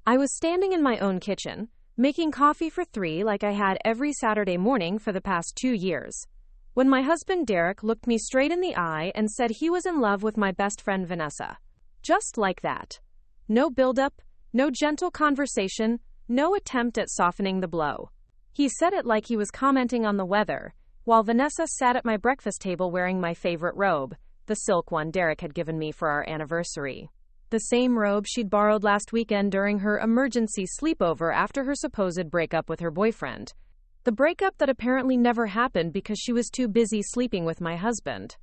I was standing in my own kitchen, making coffee for 3 like I had every Saturday morning for the past 2 years, when my husband Derek looked me straight in the eye and said he was in love with my best friend Vanessa. Just like that. No buildup, no gentle conversation, no attempt at softening the blow. He said it like he was commenting on the weather, while Vanessa sat at my breakfast table wearing my favorite robe, the silk one Derek had given me for our anniversary. The same robe she'd borrowed last weekend during her emergency sleepover after her supposed breakup with her boyfriend. The breakup that apparently never happened because she was too busy sleeping with my husband.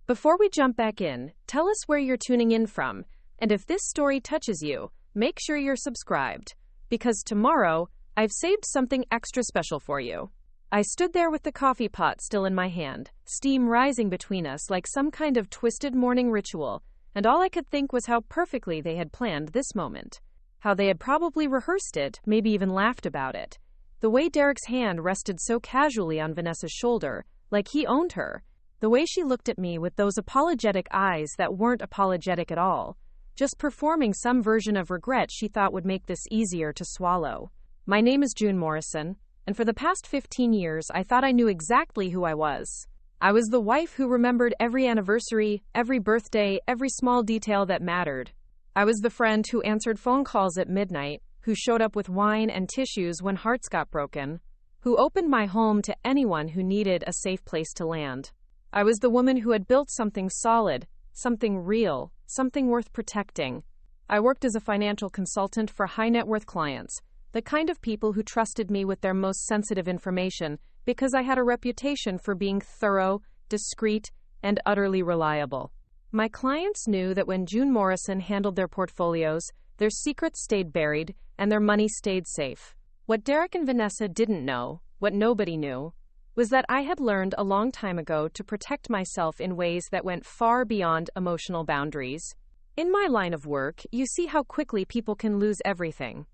Before we jump back in, tell us where you're tuning in from, and if this story touches you, make sure you're subscribed, because tomorrow, I've saved something extra special for you. I stood there with the coffee pot still in my hand, steam rising between us like some kind of twisted morning ritual, and all I could think was how perfectly they had planned this moment. How they had probably rehearsed it, maybe even laughed about it. The way Derek's hand rested so casually on Vanessa's shoulder, like he owned her. The way she looked at me with those apologetic eyes that weren't apologetic at all, just performing some version of regret she thought would make this easier to swallow. My name is June Morrison, and for the past 15 years I thought I knew exactly who I was. I was the wife who remembered every anniversary, every birthday, every small detail that mattered. I was the friend who answered phone calls at midnight, who showed up with wine and tissues when hearts got broken, who opened my home to anyone who needed a safe place to land. I was the woman who had built something solid, something real, something worth protecting. I worked as a financial consultant for high-net-worth clients, the kind of people who trusted me with their most sensitive information because I had a reputation for being thorough, discreet, and utterly reliable. My clients knew that when June Morrison handled their portfolios, their secrets stayed buried and their money stayed safe. What Derek and Vanessa didn't know, what nobody knew, was that I had learned a long time ago to protect myself in ways that went far beyond emotional boundaries. In my line of work, you see how quickly people can lose everything.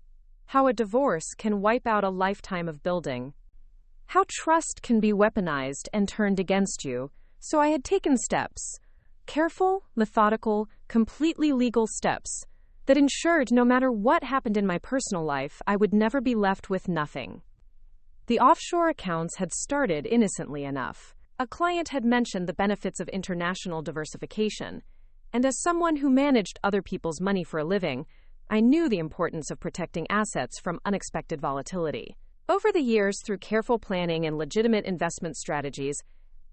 How a divorce can wipe out a lifetime of building. How trust can be weaponized and turned against you. So I had taken steps, careful, methodical, completely legal steps, that ensured no matter what happened in my personal life, I would never be left with nothing. The offshore accounts had started innocently enough. A client had mentioned the benefits of international diversification, and as someone who managed other people's money for a living, I knew the importance of protecting assets from unexpected volatility. Over the years, through careful planning and legitimate investment strategies,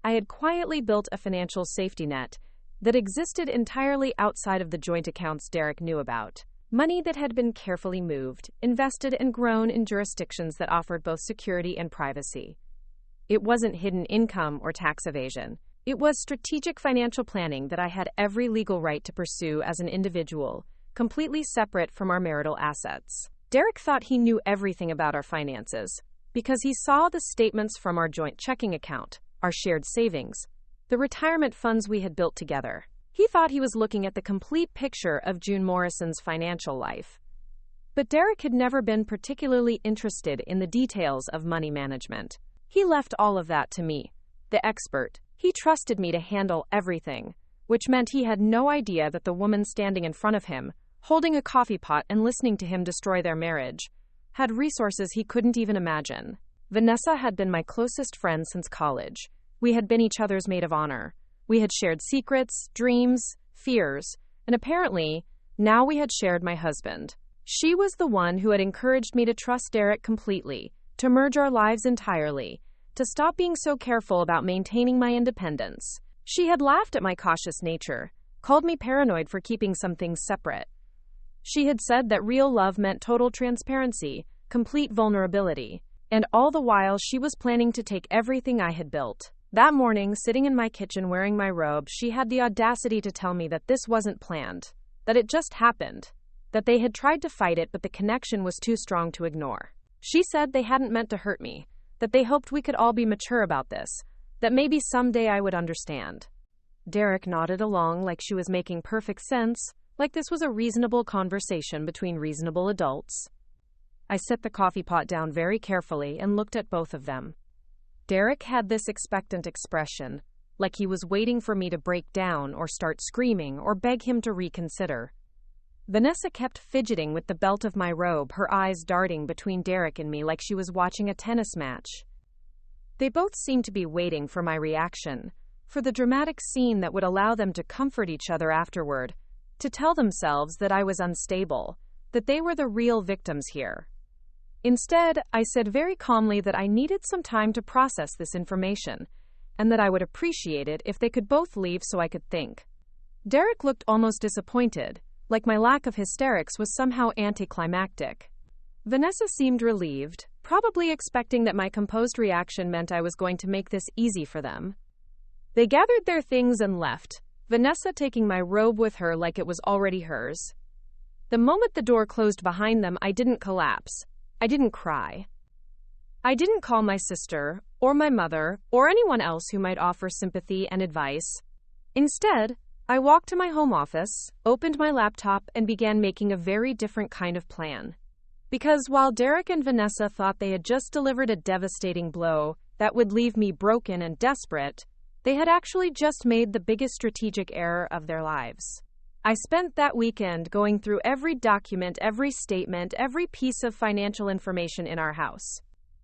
I had quietly built a financial safety net that existed entirely outside of the joint accounts Derek knew about. Money that had been carefully moved, invested, and grown in jurisdictions that offered both security and privacy. It wasn't hidden income or tax evasion. It was strategic financial planning that I had every legal right to pursue as an individual, completely separate from our marital assets. Derek thought he knew everything about our finances because he saw the statements from our joint checking account, our shared savings, the retirement funds we had built together. He thought he was looking at the complete picture of June Morrison's financial life. But Derek had never been particularly interested in the details of money management. He left all of that to me, the expert. He trusted me to handle everything, which meant he had no idea that the woman standing in front of him, holding a coffee pot and listening to him destroy their marriage, had resources he couldn't even imagine. Vanessa had been my closest friend since college. We had been each other's maid of honor. We had shared secrets, dreams, fears, and apparently, now we had shared my husband. She was the one who had encouraged me to trust Derek completely, to merge our lives entirely, to stop being so careful about maintaining my independence. She had laughed at my cautious nature, called me paranoid for keeping some things separate. She had said that real love meant total transparency, complete vulnerability, and all the while she was planning to take everything I had built. That morning, sitting in my kitchen wearing my robe, she had the audacity to tell me that this wasn't planned, that it just happened, that they had tried to fight it but the connection was too strong to ignore. She said they hadn't meant to hurt me, that they hoped we could all be mature about this, that maybe someday I would understand. Derek nodded along like she was making perfect sense, like this was a reasonable conversation between reasonable adults. I set the coffee pot down very carefully and looked at both of them. Derek had this expectant expression, like he was waiting for me to break down or start screaming or beg him to reconsider. Vanessa kept fidgeting with the belt of my robe, her eyes darting between Derek and me like she was watching a tennis match. They both seemed to be waiting for my reaction, for the dramatic scene that would allow them to comfort each other afterward, to tell themselves that I was unstable, that they were the real victims here. Instead, I said very calmly that I needed some time to process this information, and that I would appreciate it if they could both leave so I could think. Derek looked almost disappointed, like my lack of hysterics was somehow anticlimactic. Vanessa seemed relieved, probably expecting that my composed reaction meant I was going to make this easy for them. They gathered their things and left, Vanessa taking my robe with her like it was already hers. The moment the door closed behind them, I didn't collapse. I didn't cry. I didn't call my sister, or my mother, or anyone else who might offer sympathy and advice. Instead, I walked to my home office, opened my laptop, and began making a very different kind of plan. Because while Derek and Vanessa thought they had just delivered a devastating blow that would leave me broken and desperate, they had actually just made the biggest strategic error of their lives. I spent that weekend going through every document, every statement, every piece of financial information in our house.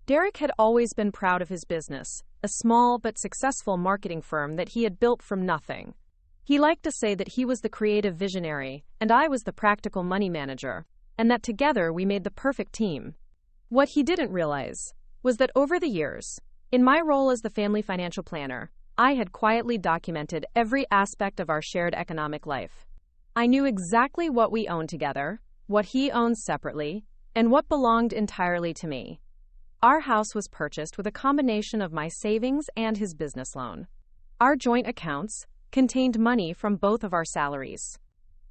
Derek had always been proud of his business, a small but successful marketing firm that he had built from nothing. He liked to say that he was the creative visionary, and I was the practical money manager, and that together we made the perfect team. What he didn't realize was that over the years, in my role as the family financial planner, I had quietly documented every aspect of our shared economic life. I knew exactly what we owned together, what he owned separately, and what belonged entirely to me. Our house was purchased with a combination of my savings and his business loan. Our joint accounts contained money from both of our salaries.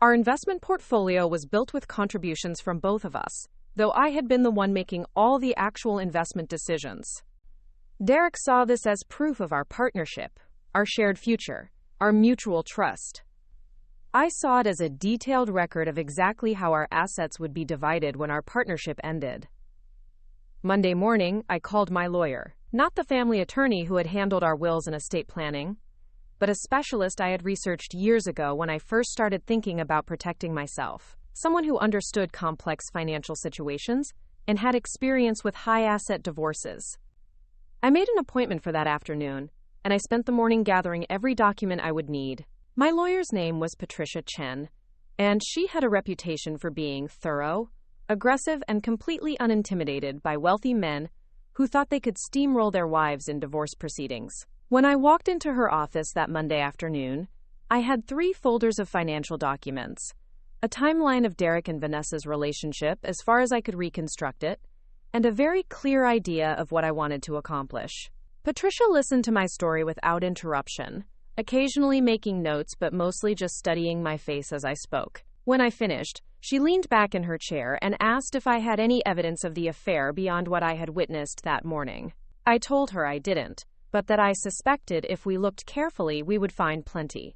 Our investment portfolio was built with contributions from both of us, though I had been the one making all the actual investment decisions. Derek saw this as proof of our partnership, our shared future, our mutual trust. I saw it as a detailed record of exactly how our assets would be divided when our partnership ended. Monday morning, I called my lawyer, not the family attorney who had handled our wills and estate planning, but a specialist I had researched years ago when I first started thinking about protecting myself, someone who understood complex financial situations and had experience with high-asset divorces. I made an appointment for that afternoon, and I spent the morning gathering every document I would need. My lawyer's name was Patricia Chen, and she had a reputation for being thorough, aggressive, and completely unintimidated by wealthy men who thought they could steamroll their wives in divorce proceedings. When I walked into her office that Monday afternoon, I had 3 folders of financial documents, a timeline of Derek and Vanessa's relationship as far as I could reconstruct it, and a very clear idea of what I wanted to accomplish. Patricia listened to my story without interruption, occasionally making notes but mostly just studying my face as I spoke. When I finished, she leaned back in her chair and asked if I had any evidence of the affair beyond what I had witnessed that morning. I told her I didn't, but that I suspected if we looked carefully we would find plenty.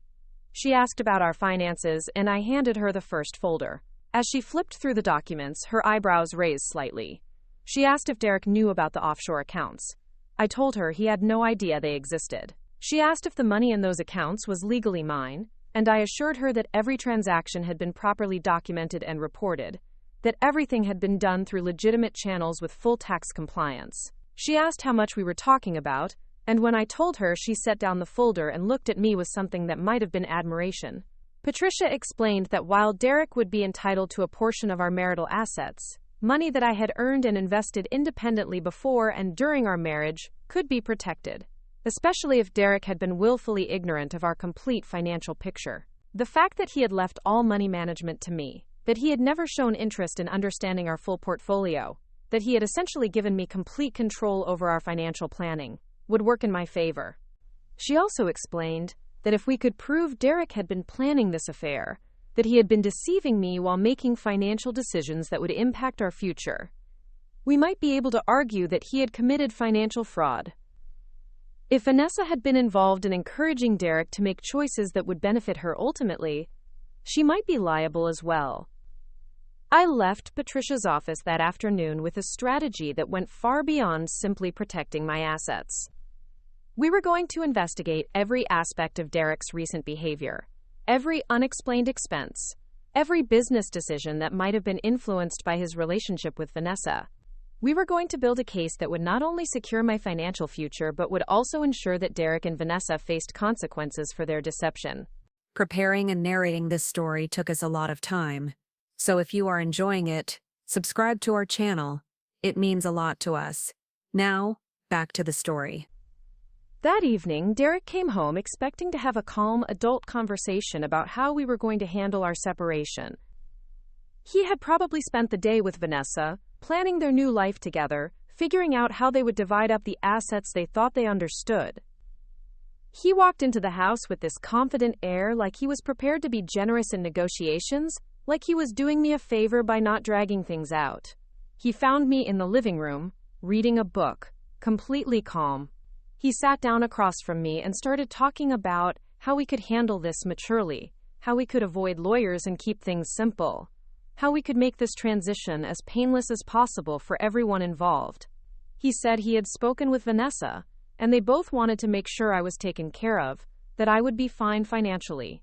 She asked about our finances, and I handed her the first folder. As she flipped through the documents, her eyebrows raised slightly. She asked if Derek knew about the offshore accounts. I told her he had no idea they existed. She asked if the money in those accounts was legally mine, and I assured her that every transaction had been properly documented and reported, that everything had been done through legitimate channels with full tax compliance. She asked how much we were talking about, and when I told her, she set down the folder and looked at me with something that might have been admiration. Patricia explained that while Derek would be entitled to a portion of our marital assets, money that I had earned and invested independently before and during our marriage could be protected, especially if Derek had been willfully ignorant of our complete financial picture. The fact that he had left all money management to me, that he had never shown interest in understanding our full portfolio, that he had essentially given me complete control over our financial planning, would work in my favor. She also explained that if we could prove Derek had been planning this affair, that he had been deceiving me while making financial decisions that would impact our future, we might be able to argue that he had committed financial fraud. If Vanessa had been involved in encouraging Derek to make choices that would benefit her ultimately, she might be liable as well. I left Patricia's office that afternoon with a strategy that went far beyond simply protecting my assets. We were going to investigate every aspect of Derek's recent behavior, every unexplained expense, every business decision that might have been influenced by his relationship with Vanessa. We were going to build a case that would not only secure my financial future but would also ensure that Derek and Vanessa faced consequences for their deception. Preparing and narrating this story took us a lot of time. So if you are enjoying it, subscribe to our channel. It means a lot to us. Now, back to the story. That evening, Derek came home expecting to have a calm, adult conversation about how we were going to handle our separation. He had probably spent the day with Vanessa, planning their new life together, figuring out how they would divide up the assets they thought they understood. He walked into the house with this confident air, like he was prepared to be generous in negotiations, like he was doing me a favor by not dragging things out. He found me in the living room, reading a book, completely calm. He sat down across from me and started talking about how we could handle this maturely, how we could avoid lawyers and keep things simple, how we could make this transition as painless as possible for everyone involved. He said he had spoken with Vanessa, and they both wanted to make sure I was taken care of, that I would be fine financially.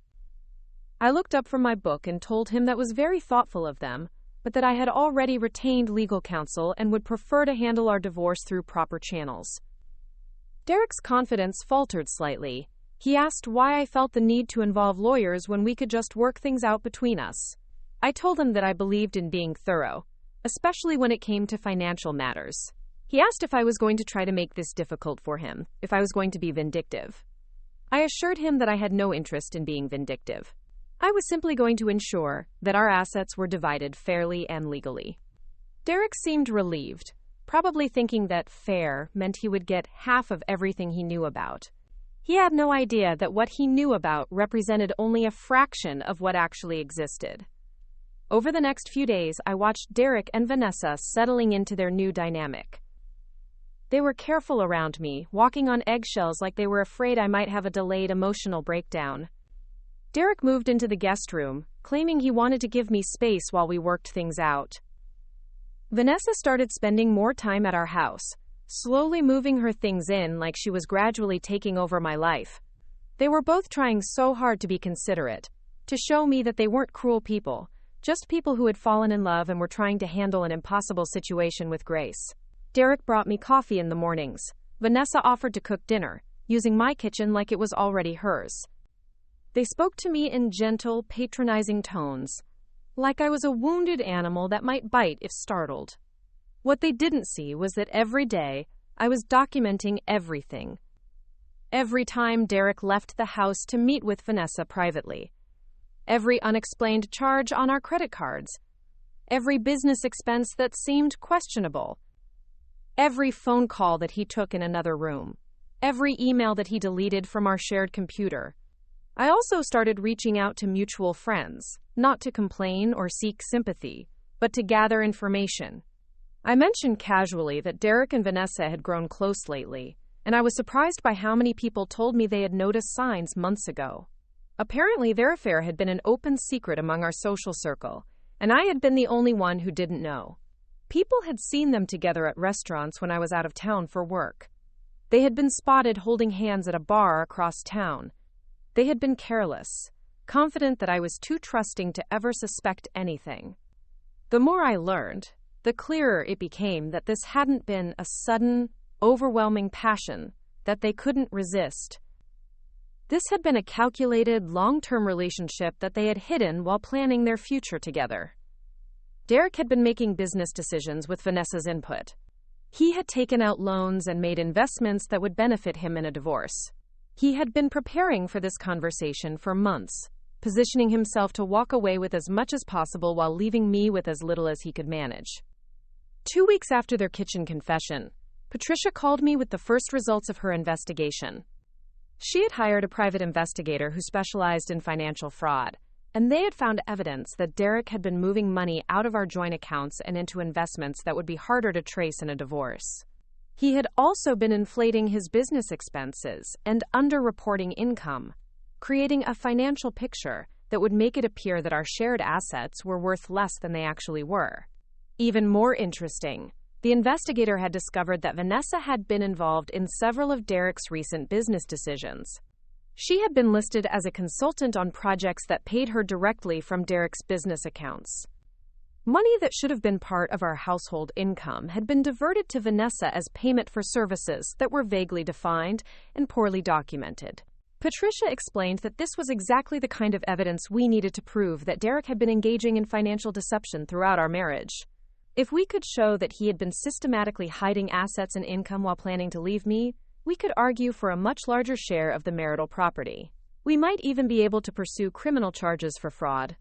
I looked up from my book and told him that was very thoughtful of them, but that I had already retained legal counsel and would prefer to handle our divorce through proper channels. Derek's confidence faltered slightly. He asked why I felt the need to involve lawyers when we could just work things out between us. I told him that I believed in being thorough, especially when it came to financial matters. He asked if I was going to try to make this difficult for him, if I was going to be vindictive. I assured him that I had no interest in being vindictive. I was simply going to ensure that our assets were divided fairly and legally. Derek seemed relieved, probably thinking that fair meant he would get half of everything he knew about. He had no idea that what he knew about represented only a fraction of what actually existed. Over the next few days, I watched Derek and Vanessa settling into their new dynamic. They were careful around me, walking on eggshells like they were afraid I might have a delayed emotional breakdown. Derek moved into the guest room, claiming he wanted to give me space while we worked things out. Vanessa started spending more time at our house, slowly moving her things in like she was gradually taking over my life. They were both trying so hard to be considerate, to show me that they weren't cruel people, just people who had fallen in love and were trying to handle an impossible situation with grace. Derek brought me coffee in the mornings. Vanessa offered to cook dinner, using my kitchen like it was already hers. They spoke to me in gentle, patronizing tones, like I was a wounded animal that might bite if startled. What they didn't see was that every day, I was documenting everything. Every time Derek left the house to meet with Vanessa privately. Every unexplained charge on our credit cards. Every business expense that seemed questionable. Every phone call that he took in another room. Every email that he deleted from our shared computer. I also started reaching out to mutual friends, not to complain or seek sympathy, but to gather information. I mentioned casually that Derek and Vanessa had grown close lately, and I was surprised by how many people told me they had noticed signs months ago. Apparently, their affair had been an open secret among our social circle, and I had been the only one who didn't know. People had seen them together at restaurants when I was out of town for work. They had been spotted holding hands at a bar across town. They had been careless, confident that I was too trusting to ever suspect anything. The more I learned, the clearer it became that this hadn't been a sudden, overwhelming passion that they couldn't resist. This had been a calculated, long-term relationship that they had hidden while planning their future together. Derek had been making business decisions with Vanessa's input. He had taken out loans and made investments that would benefit him in a divorce. He had been preparing for this conversation for months, positioning himself to walk away with as much as possible while leaving me with as little as he could manage. 2 weeks after their kitchen confession, Patricia called me with the first results of her investigation. She had hired a private investigator who specialized in financial fraud, and they had found evidence that Derek had been moving money out of our joint accounts and into investments that would be harder to trace in a divorce. He had also been inflating his business expenses and underreporting income, creating a financial picture that would make it appear that our shared assets were worth less than they actually were. Even more interesting, the investigator had discovered that Vanessa had been involved in several of Derek's recent business decisions. She had been listed as a consultant on projects that paid her directly from Derek's business accounts. Money that should have been part of our household income had been diverted to Vanessa as payment for services that were vaguely defined and poorly documented. Patricia explained that this was exactly the kind of evidence we needed to prove that Derek had been engaging in financial deception throughout our marriage. If we could show that he had been systematically hiding assets and income while planning to leave me, we could argue for a much larger share of the marital property. We might even be able to pursue criminal charges for fraud.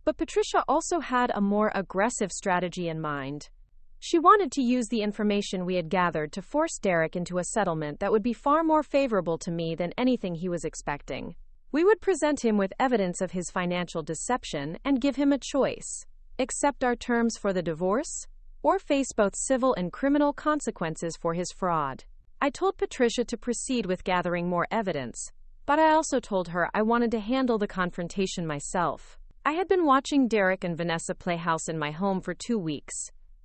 But Patricia also had a more aggressive strategy in mind. She wanted to use the information we had gathered to force Derek into a settlement that would be far more favorable to me than anything he was expecting. We would present him with evidence of his financial deception and give him a choice: accept our terms for the divorce, or face both civil and criminal consequences for his fraud. I told Patricia to proceed with gathering more evidence, but I also told her I wanted to handle the confrontation myself. I had been watching Derek and Vanessa play house in my home for 2 weeks,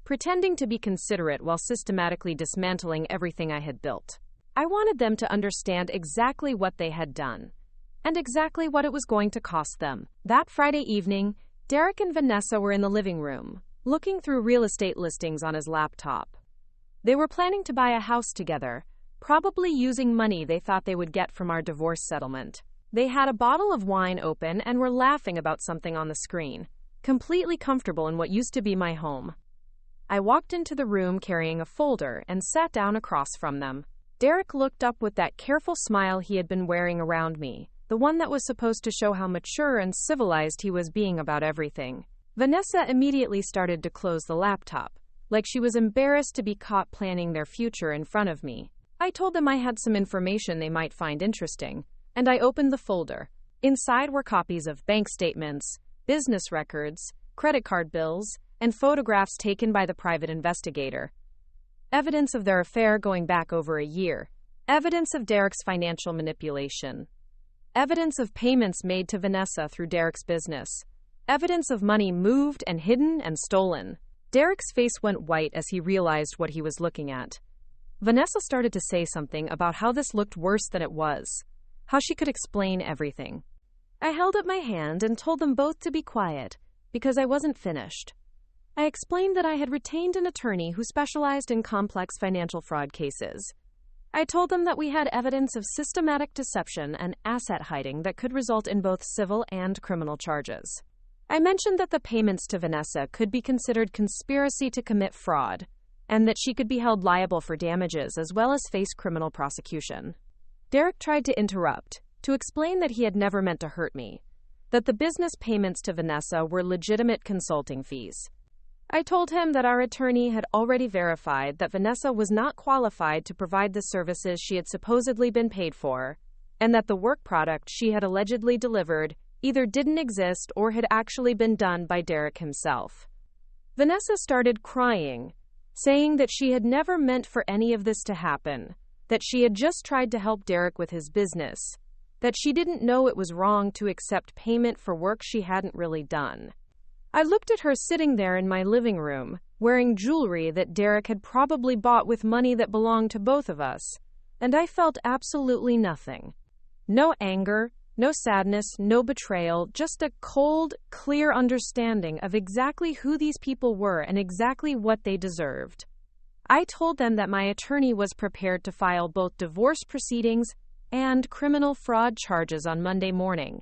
pretending to be considerate while systematically dismantling everything I had built. I wanted them to understand exactly what they had done, and exactly what it was going to cost them. That Friday evening, Derek and Vanessa were in the living room, looking through real estate listings on his laptop. They were planning to buy a house together, probably using money they thought they would get from our divorce settlement. They had a bottle of wine open and were laughing about something on the screen, completely comfortable in what used to be my home. I walked into the room carrying a folder and sat down across from them. Derek looked up with that careful smile he had been wearing around me, the one that was supposed to show how mature and civilized he was being about everything. Vanessa immediately started to close the laptop, like she was embarrassed to be caught planning their future in front of me. I told them I had some information they might find interesting, and I opened the folder. Inside were copies of bank statements, business records, credit card bills, and photographs taken by the private investigator. Evidence of their affair going back over a year. Evidence of Derek's financial manipulation. Evidence of payments made to Vanessa through Derek's business. Evidence of money moved and hidden and stolen. Derek's face went white as he realized what he was looking at. Vanessa started to say something about how this looked worse than it was, how she could explain everything. I held up my hand and told them both to be quiet, because I wasn't finished. I explained that I had retained an attorney who specialized in complex financial fraud cases. I told them that we had evidence of systematic deception and asset hiding that could result in both civil and criminal charges. I mentioned that the payments to Vanessa could be considered conspiracy to commit fraud, and that she could be held liable for damages as well as face criminal prosecution. Derek tried to interrupt, to explain that he had never meant to hurt me, that the business payments to Vanessa were legitimate consulting fees. I told him that our attorney had already verified that Vanessa was not qualified to provide the services she had supposedly been paid for, and that the work product she had allegedly delivered either didn't exist or had actually been done by Derek himself. Vanessa started crying, saying that she had never meant for any of this to happen, that she had just tried to help Derek with his business, that she didn't know it was wrong to accept payment for work she hadn't really done. I looked at her sitting there in my living room, wearing jewelry that Derek had probably bought with money that belonged to both of us, and I felt absolutely nothing. No anger, no sadness, no betrayal, just a cold, clear understanding of exactly who these people were and exactly what they deserved. I told them that my attorney was prepared to file both divorce proceedings and criminal fraud charges on Monday morning.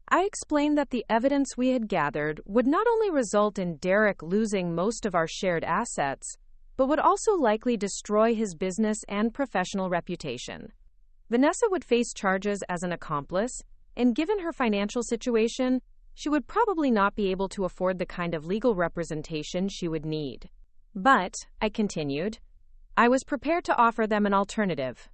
I explained that the evidence we had gathered would not only result in Derek losing most of our shared assets, but would also likely destroy his business and professional reputation. Vanessa would face charges as an accomplice, and given her financial situation, she would probably not be able to afford the kind of legal representation she would need. But, I continued, I was prepared to offer them an alternative.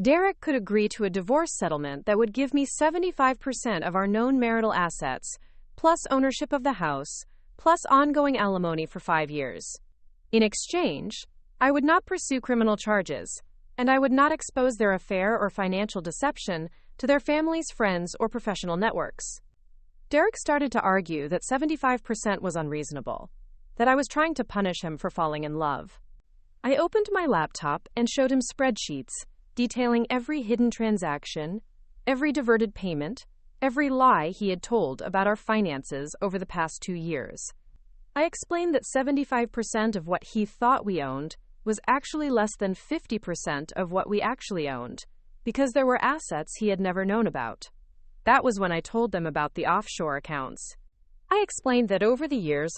Derek could agree to a divorce settlement that would give me 75% of our known marital assets, plus ownership of the house, plus ongoing alimony for 5 years. In exchange, I would not pursue criminal charges, and I would not expose their affair or financial deception to their families, friends, or professional networks. Derek started to argue that 75% was unreasonable, that I was trying to punish him for falling in love. I opened my laptop and showed him spreadsheets detailing every hidden transaction, every diverted payment, every lie he had told about our finances over the past 2 years. I explained that 75% of what he thought we owned was actually less than 50% of what we actually owned, because there were assets he had never known about. That was when I told them about the offshore accounts. I explained that over the years,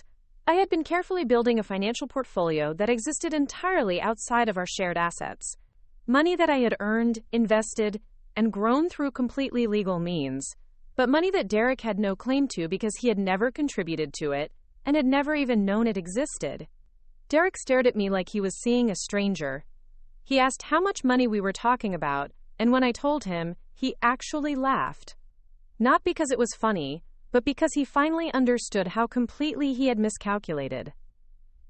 I had been carefully building a financial portfolio that existed entirely outside of our shared assets. Money that I had earned, invested, and grown through completely legal means, but money that Derek had no claim to because he had never contributed to it and had never even known it existed. Derek stared at me like he was seeing a stranger. He asked how much money we were talking about, and when I told him, he actually laughed. Not because it was funny, but because he finally understood how completely he had miscalculated.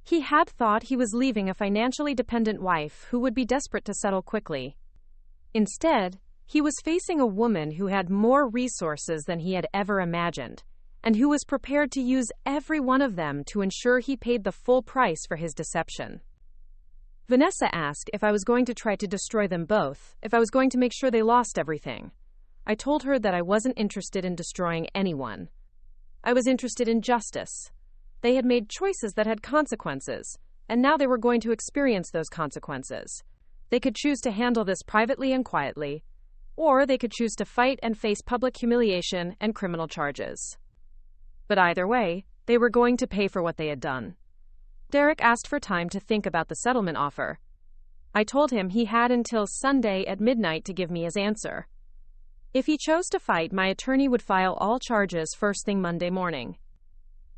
He had thought he was leaving a financially dependent wife who would be desperate to settle quickly. Instead, he was facing a woman who had more resources than he had ever imagined, and who was prepared to use every one of them to ensure he paid the full price for his deception. Vanessa asked if I was going to try to destroy them both, if I was going to make sure they lost everything. I told her that I wasn't interested in destroying anyone. I was interested in justice. They had made choices that had consequences, and now they were going to experience those consequences. They could choose to handle this privately and quietly, or they could choose to fight and face public humiliation and criminal charges. But either way, they were going to pay for what they had done. Derek asked for time to think about the settlement offer. I told him he had until Sunday at midnight to give me his answer. If he chose to fight, my attorney would file all charges first thing Monday morning.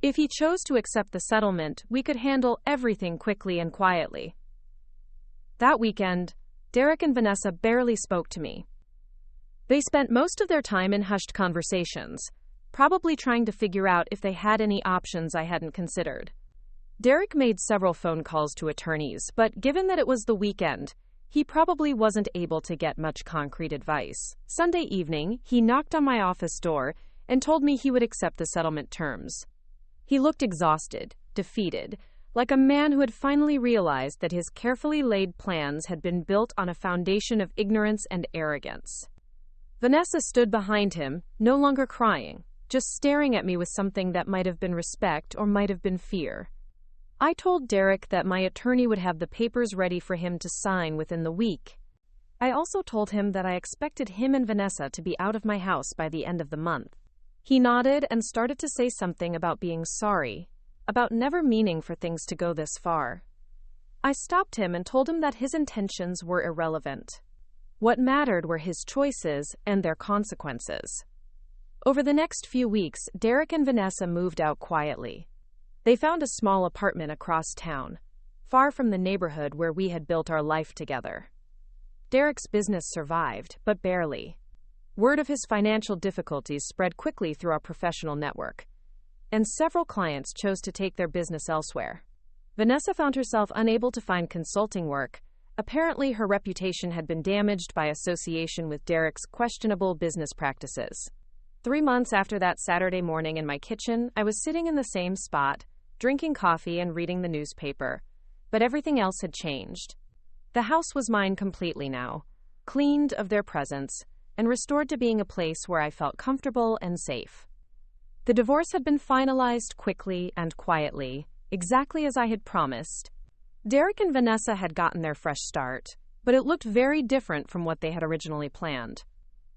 If he chose to accept the settlement, we could handle everything quickly and quietly. That weekend, Derek and Vanessa barely spoke to me. They spent most of their time in hushed conversations, probably trying to figure out if they had any options I hadn't considered. Derek made several phone calls to attorneys, but given that it was the weekend, he probably wasn't able to get much concrete advice. Sunday evening, he knocked on my office door and told me he would accept the settlement terms. He looked exhausted, defeated, like a man who had finally realized that his carefully laid plans had been built on a foundation of ignorance and arrogance. Vanessa stood behind him, no longer crying, just staring at me with something that might have been respect or might have been fear. I told Derek that my attorney would have the papers ready for him to sign within the week. I also told him that I expected him and Vanessa to be out of my house by the end of the month. He nodded and started to say something about being sorry, about never meaning for things to go this far. I stopped him and told him that his intentions were irrelevant. What mattered were his choices and their consequences. Over the next few weeks, Derek and Vanessa moved out quietly. They found a small apartment across town, far from the neighborhood where we had built our life together. Derek's business survived, but barely. Word of his financial difficulties spread quickly through our professional network, and several clients chose to take their business elsewhere. Vanessa found herself unable to find consulting work. Apparently, her reputation had been damaged by association with Derek's questionable business practices. 3 months after that Saturday morning in my kitchen, I was sitting in the same spot, drinking coffee and reading the newspaper, but everything else had changed. The house was mine completely now, cleaned of their presence, and restored to being a place where I felt comfortable and safe. The divorce had been finalized quickly and quietly, exactly as I had promised. Derek and Vanessa had gotten their fresh start, but it looked very different from what they had originally planned.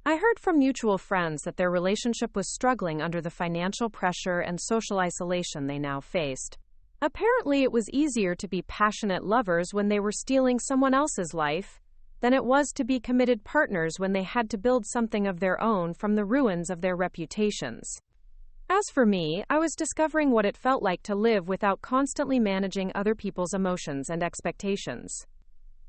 I heard from mutual friends that their relationship was struggling under the financial pressure and social isolation they now faced. Apparently, it was easier to be passionate lovers when they were stealing someone else's life than it was to be committed partners when they had to build something of their own from the ruins of their reputations. As for me, I was discovering what it felt like to live without constantly managing other people's emotions and expectations.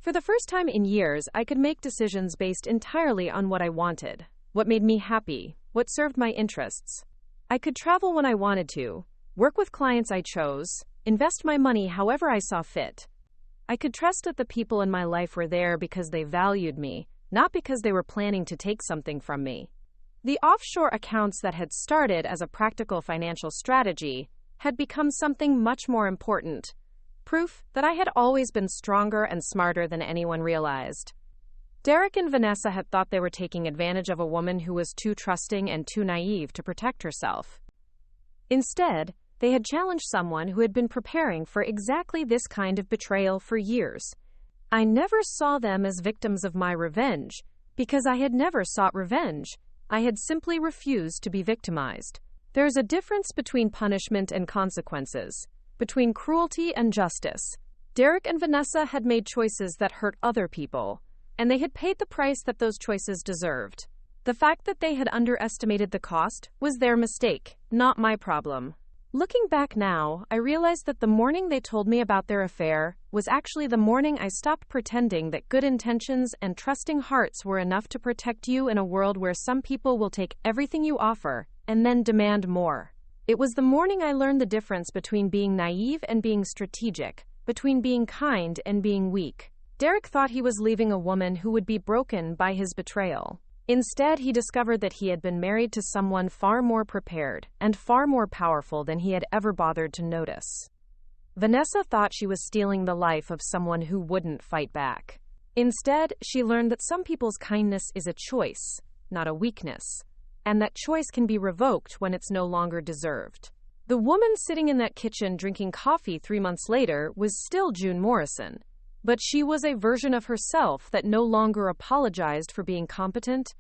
For the first time in years, I could make decisions based entirely on what I wanted, what made me happy, what served my interests. I could travel when I wanted to, work with clients I chose, invest my money however I saw fit. I could trust that the people in my life were there because they valued me, not because they were planning to take something from me. The offshore accounts that had started as a practical financial strategy had become something much more important. Proof that I had always been stronger and smarter than anyone realized. Derek and Vanessa had thought they were taking advantage of a woman who was too trusting and too naive to protect herself. Instead, they had challenged someone who had been preparing for exactly this kind of betrayal for years. I never saw them as victims of my revenge, because I had never sought revenge. I had simply refused to be victimized. There's a difference between punishment and consequences, between cruelty and justice. Derek and Vanessa had made choices that hurt other people, and they had paid the price that those choices deserved. The fact that they had underestimated the cost was their mistake, not my problem. Looking back now, I realized that the morning they told me about their affair was actually the morning I stopped pretending that good intentions and trusting hearts were enough to protect you in a world where some people will take everything you offer and then demand more. It was the morning I learned the difference between being naive and being strategic, between being kind and being weak. Derek thought he was leaving a woman who would be broken by his betrayal. Instead, he discovered that he had been married to someone far more prepared and far more powerful than he had ever bothered to notice. Vanessa thought she was stealing the life of someone who wouldn't fight back. Instead, she learned that some people's kindness is a choice, not a weakness, and that choice can be revoked when it's no longer deserved. The woman sitting in that kitchen drinking coffee 3 months later was still June Morrison, but she was a version of herself that no longer apologized for being competent,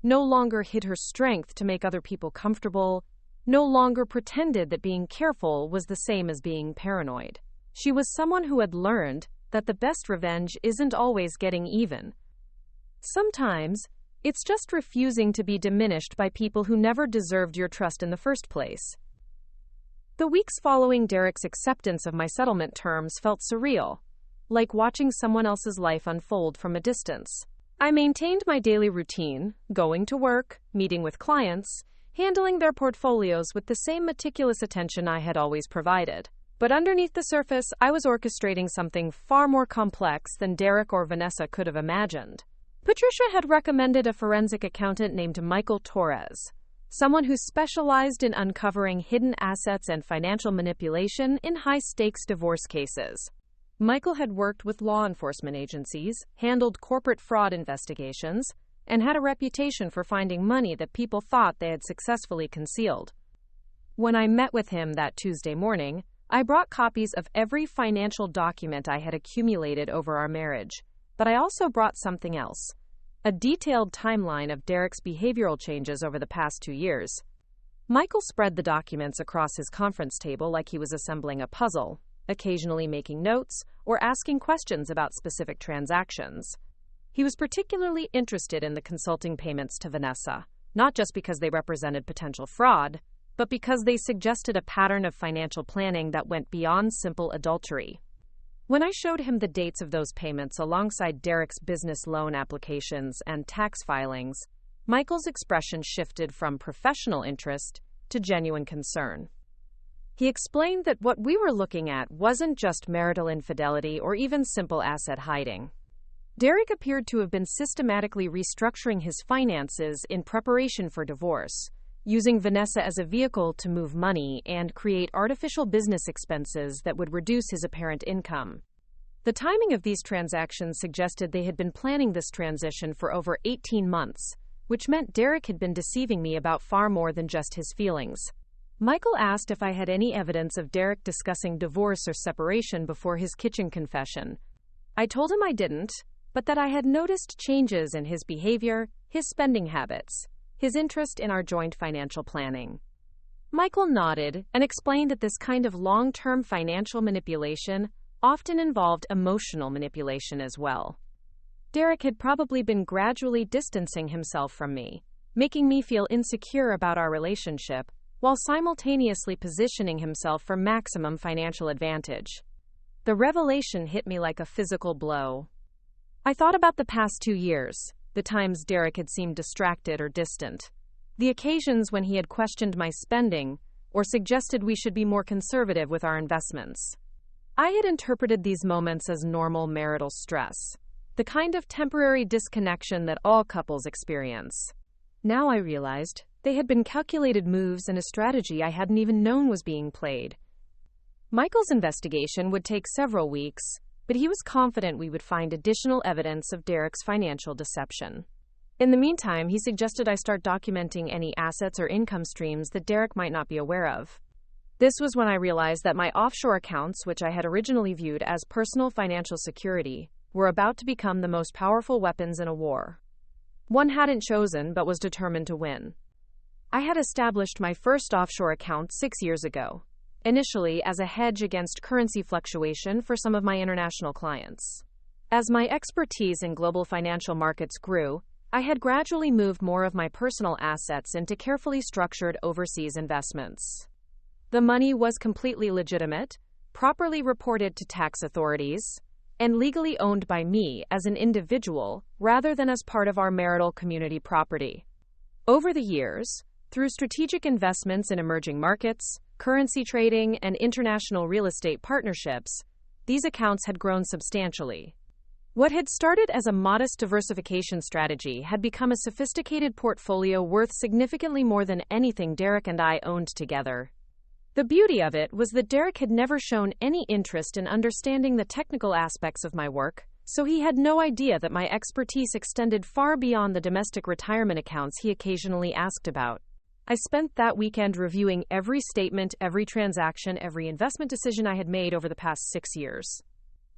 no longer hid her strength to make other people comfortable, no longer pretended that being careful was the same as being paranoid. She was someone who had learned that the best revenge isn't always getting even. Sometimes, it's just refusing to be diminished by people who never deserved your trust in the first place. The weeks following Derek's acceptance of my settlement terms felt surreal, like watching someone else's life unfold from a distance. I maintained my daily routine, going to work, meeting with clients, handling their portfolios with the same meticulous attention I had always provided. But underneath the surface, I was orchestrating something far more complex than Derek or Vanessa could have imagined. Patricia had recommended a forensic accountant named Michael Torres, someone who specialized in uncovering hidden assets and financial manipulation in high-stakes divorce cases. Michael had worked with law enforcement agencies, handled corporate fraud investigations, and had a reputation for finding money that people thought they had successfully concealed. When I met with him that Tuesday morning, I brought copies of every financial document I had accumulated over our marriage, but I also brought something else: a detailed timeline of Derek's behavioral changes over the past 2 years. Michael spread the documents across his conference table like he was assembling a puzzle, occasionally making notes or asking questions about specific transactions. He was particularly interested in the consulting payments to Vanessa, not just because they represented potential fraud, but because they suggested a pattern of financial planning that went beyond simple adultery. When I showed him the dates of those payments alongside Derek's business loan applications and tax filings, Michael's expression shifted from professional interest to genuine concern. He explained that what we were looking at wasn't just marital infidelity or even simple asset hiding. Derek appeared to have been systematically restructuring his finances in preparation for divorce, using Vanessa as a vehicle to move money and create artificial business expenses that would reduce his apparent income. The timing of these transactions suggested they had been planning this transition for over 18 months, which meant Derek had been deceiving me about far more than just his feelings. Michael asked if I had any evidence of Derek discussing divorce or separation before his kitchen confession. I told him I didn't, but that I had noticed changes in his behavior, his spending habits, his interest in our joint financial planning. Michael nodded and explained that this kind of long-term financial manipulation often involved emotional manipulation as well. Derek had probably been gradually distancing himself from me, making me feel insecure about our relationship, while simultaneously positioning himself for maximum financial advantage. The revelation hit me like a physical blow. I thought about the past 2 years, the times Derek had seemed distracted or distant, the occasions when he had questioned my spending or suggested we should be more conservative with our investments. I had interpreted these moments as normal marital stress, the kind of temporary disconnection that all couples experience. Now I realized they had been calculated moves and a strategy I hadn't even known was being played. Michael's investigation would take several weeks, but he was confident we would find additional evidence of Derek's financial deception. In the meantime, he suggested I start documenting any assets or income streams that Derek might not be aware of. This was when I realized that my offshore accounts, which I had originally viewed as personal financial security, were about to become the most powerful weapons in a war. One hadn't chosen but was determined to win. I had established my first offshore account 6 years ago, initially as a hedge against currency fluctuation for some of my international clients. As my expertise in global financial markets grew, I had gradually moved more of my personal assets into carefully structured overseas investments. The money was completely legitimate, properly reported to tax authorities, and legally owned by me as an individual rather than as part of our marital community property. Over the years, through strategic investments in emerging markets, currency trading, and international real estate partnerships, these accounts had grown substantially. What had started as a modest diversification strategy had become a sophisticated portfolio worth significantly more than anything Derek and I owned together. The beauty of it was that Derek had never shown any interest in understanding the technical aspects of my work, so he had no idea that my expertise extended far beyond the domestic retirement accounts he occasionally asked about. I spent that weekend reviewing every statement, every transaction, every investment decision I had made over the past 6 years.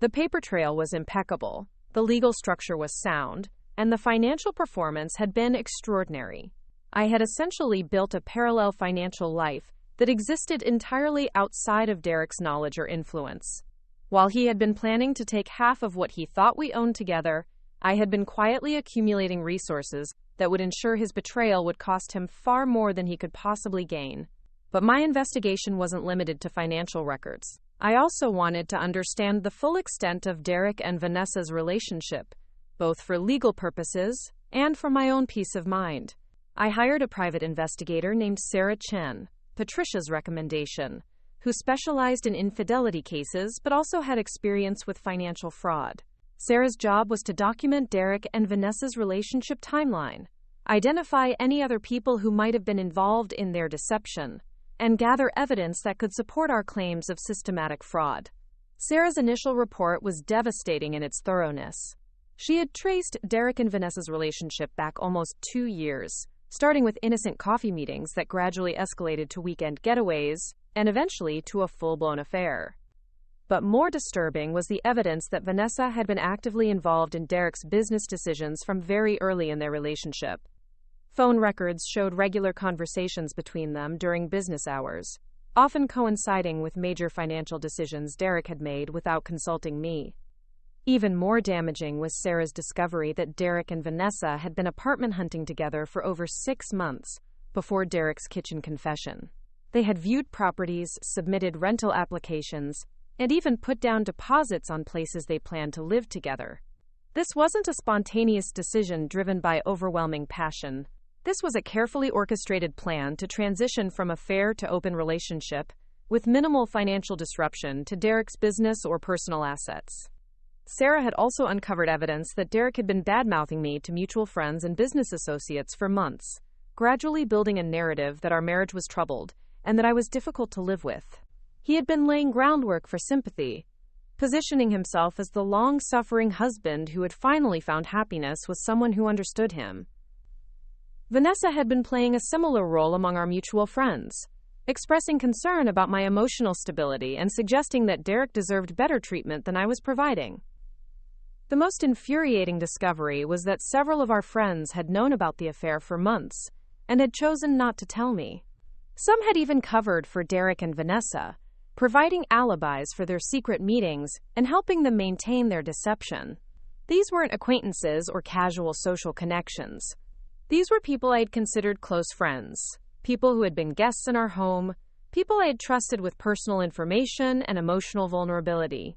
The paper trail was impeccable, the legal structure was sound, and the financial performance had been extraordinary. I had essentially built a parallel financial life that existed entirely outside of Derek's knowledge or influence. While he had been planning to take half of what he thought we owned together, I had been quietly accumulating resources that would ensure his betrayal would cost him far more than he could possibly gain. But my investigation wasn't limited to financial records. I also wanted to understand the full extent of Derek and Vanessa's relationship, both for legal purposes and for my own peace of mind. I hired a private investigator named Sarah Chen, Patricia's recommendation, who specialized in infidelity cases but also had experience with financial fraud. Sarah's job was to document Derek and Vanessa's relationship timeline, identify any other people who might have been involved in their deception, and gather evidence that could support our claims of systematic fraud. Sarah's initial report was devastating in its thoroughness. She had traced Derek and Vanessa's relationship back almost 2 years, starting with innocent coffee meetings that gradually escalated to weekend getaways, and eventually to a full-blown affair. But more disturbing was the evidence that Vanessa had been actively involved in Derek's business decisions from very early in their relationship. Phone records showed regular conversations between them during business hours, often coinciding with major financial decisions Derek had made without consulting me. Even more damaging was Sarah's discovery that Derek and Vanessa had been apartment hunting together for over 6 months before Derek's kitchen confession. They had viewed properties, submitted rental applications, and even put down deposits on places they planned to live together. This wasn't a spontaneous decision driven by overwhelming passion. This was a carefully orchestrated plan to transition from affair to open relationship, with minimal financial disruption to Derek's business or personal assets. Sarah had also uncovered evidence that Derek had been bad-mouthing me to mutual friends and business associates for months, gradually building a narrative that our marriage was troubled and that I was difficult to live with. He had been laying groundwork for sympathy, positioning himself as the long-suffering husband who had finally found happiness with someone who understood him. Vanessa had been playing a similar role among our mutual friends, expressing concern about my emotional stability and suggesting that Derek deserved better treatment than I was providing. The most infuriating discovery was that several of our friends had known about the affair for months and had chosen not to tell me. Some had even covered for Derek and Vanessa, providing alibis for their secret meetings and helping them maintain their deception. These weren't acquaintances or casual social connections. These were people I had considered close friends, people who had been guests in our home, people I had trusted with personal information and emotional vulnerability.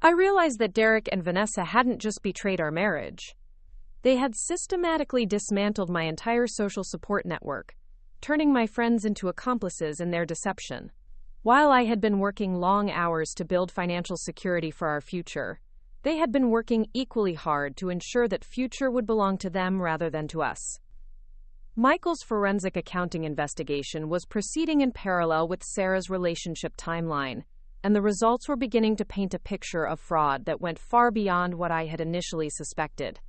I realized that Derek and Vanessa hadn't just betrayed our marriage. They had systematically dismantled my entire social support network, turning my friends into accomplices in their deception. While I had been working long hours to build financial security for our future, they had been working equally hard to ensure that future would belong to them rather than to us. Michael's forensic accounting investigation was proceeding in parallel with Sarah's relationship timeline, and the results were beginning to paint a picture of fraud that went far beyond what I had initially suspected.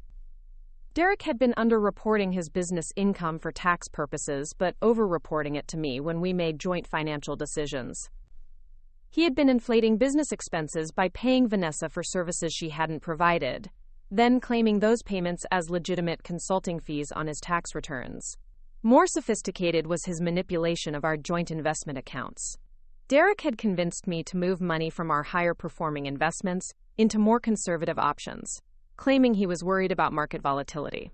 Derek had been underreporting his business income for tax purposes, but overreporting it to me when we made joint financial decisions. He had been inflating business expenses by paying Vanessa for services she hadn't provided, then claiming those payments as legitimate consulting fees on his tax returns. More sophisticated was his manipulation of our joint investment accounts. Derek had convinced me to move money from our higher-performing investments into more conservative options, claiming he was worried about market volatility.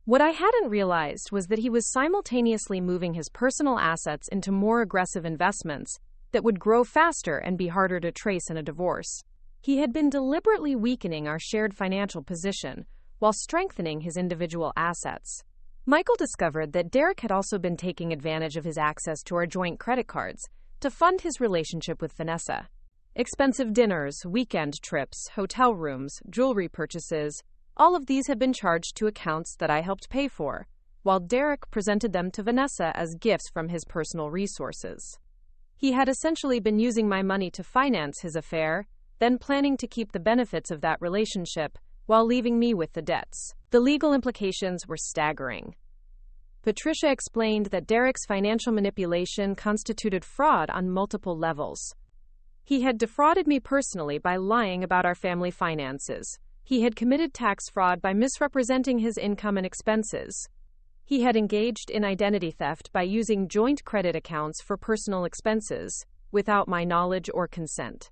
What I hadn't realized was that he was simultaneously moving his personal assets into more aggressive investments that would grow faster and be harder to trace in a divorce. He had been deliberately weakening our shared financial position while strengthening his individual assets. Michael discovered that Derek had also been taking advantage of his access to our joint credit cards to fund his relationship with Vanessa. Expensive dinners, weekend trips, hotel rooms, jewelry purchases, all of these had been charged to accounts that I helped pay for, while Derek presented them to Vanessa as gifts from his personal resources. He had essentially been using my money to finance his affair, then planning to keep the benefits of that relationship while leaving me with the debts. The legal implications were staggering. Patricia explained that Derek's financial manipulation constituted fraud on multiple levels. He had defrauded me personally by lying about our family finances. He had committed tax fraud by misrepresenting his income and expenses. He had engaged in identity theft by using joint credit accounts for personal expenses, without my knowledge or consent.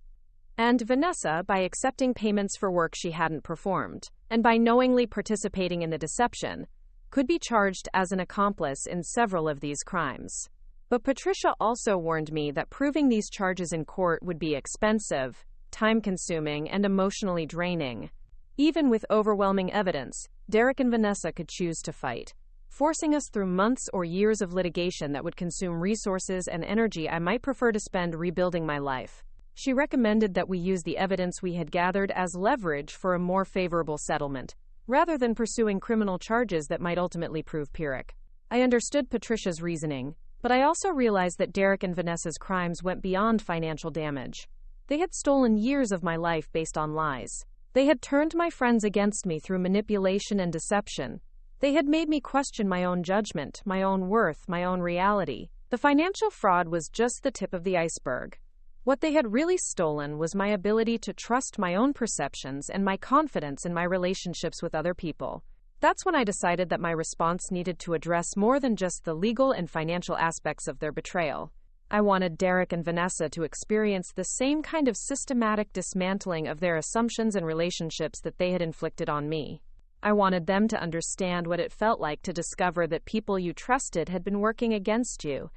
And Vanessa by accepting payments for work she hadn't performed, and by knowingly participating in the deception, could be charged as an accomplice in several of these crimes. But Patricia also warned me that proving these charges in court would be expensive, time-consuming, and emotionally draining. Even with overwhelming evidence, Derek and Vanessa could choose to fight, forcing us through months or years of litigation that would consume resources and energy I might prefer to spend rebuilding my life. She recommended that we use the evidence we had gathered as leverage for a more favorable settlement, rather than pursuing criminal charges that might ultimately prove Pyrrhic. I understood Patricia's reasoning, but I also realized that Derek and Vanessa's crimes went beyond financial damage. They had stolen years of my life based on lies. They had turned my friends against me through manipulation and deception. They had made me question my own judgment, my own worth, my own reality. The financial fraud was just the tip of the iceberg. What they had really stolen was my ability to trust my own perceptions and my confidence in my relationships with other people. That's when I decided that my response needed to address more than just the legal and financial aspects of their betrayal. I wanted Derek and Vanessa to experience the same kind of systematic dismantling of their assumptions and relationships that they had inflicted on me. I wanted them to understand what it felt like to discover that people you trusted had been working against you,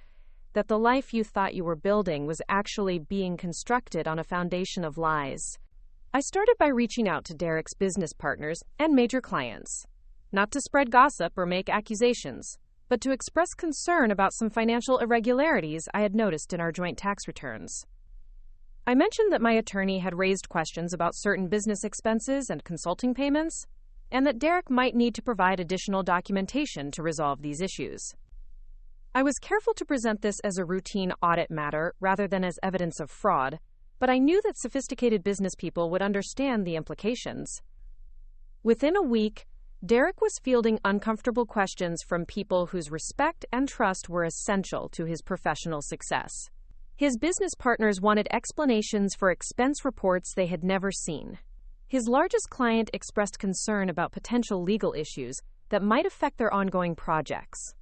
that the life you thought you were building was actually being constructed on a foundation of lies. I started by reaching out to Derek's business partners and major clients, not to spread gossip or make accusations, but to express concern about some financial irregularities I had noticed in our joint tax returns. I mentioned that my attorney had raised questions about certain business expenses and consulting payments, and that Derek might need to provide additional documentation to resolve these issues. I was careful to present this as a routine audit matter rather than as evidence of fraud, but I knew that sophisticated business people would understand the implications. Within a week, Derek was fielding uncomfortable questions from people whose respect and trust were essential to his professional success. His business partners wanted explanations for expense reports they had never seen. His largest client expressed concern about potential legal issues that might affect their ongoing projects.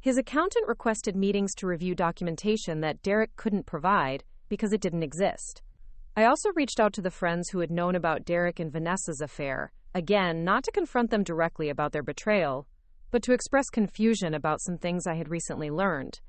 His accountant requested meetings to review documentation that Derek couldn't provide because it didn't exist. I also reached out to the friends who had known about Derek and Vanessa's affair, again, not to confront them directly about their betrayal, but to express confusion about some things I had recently learned.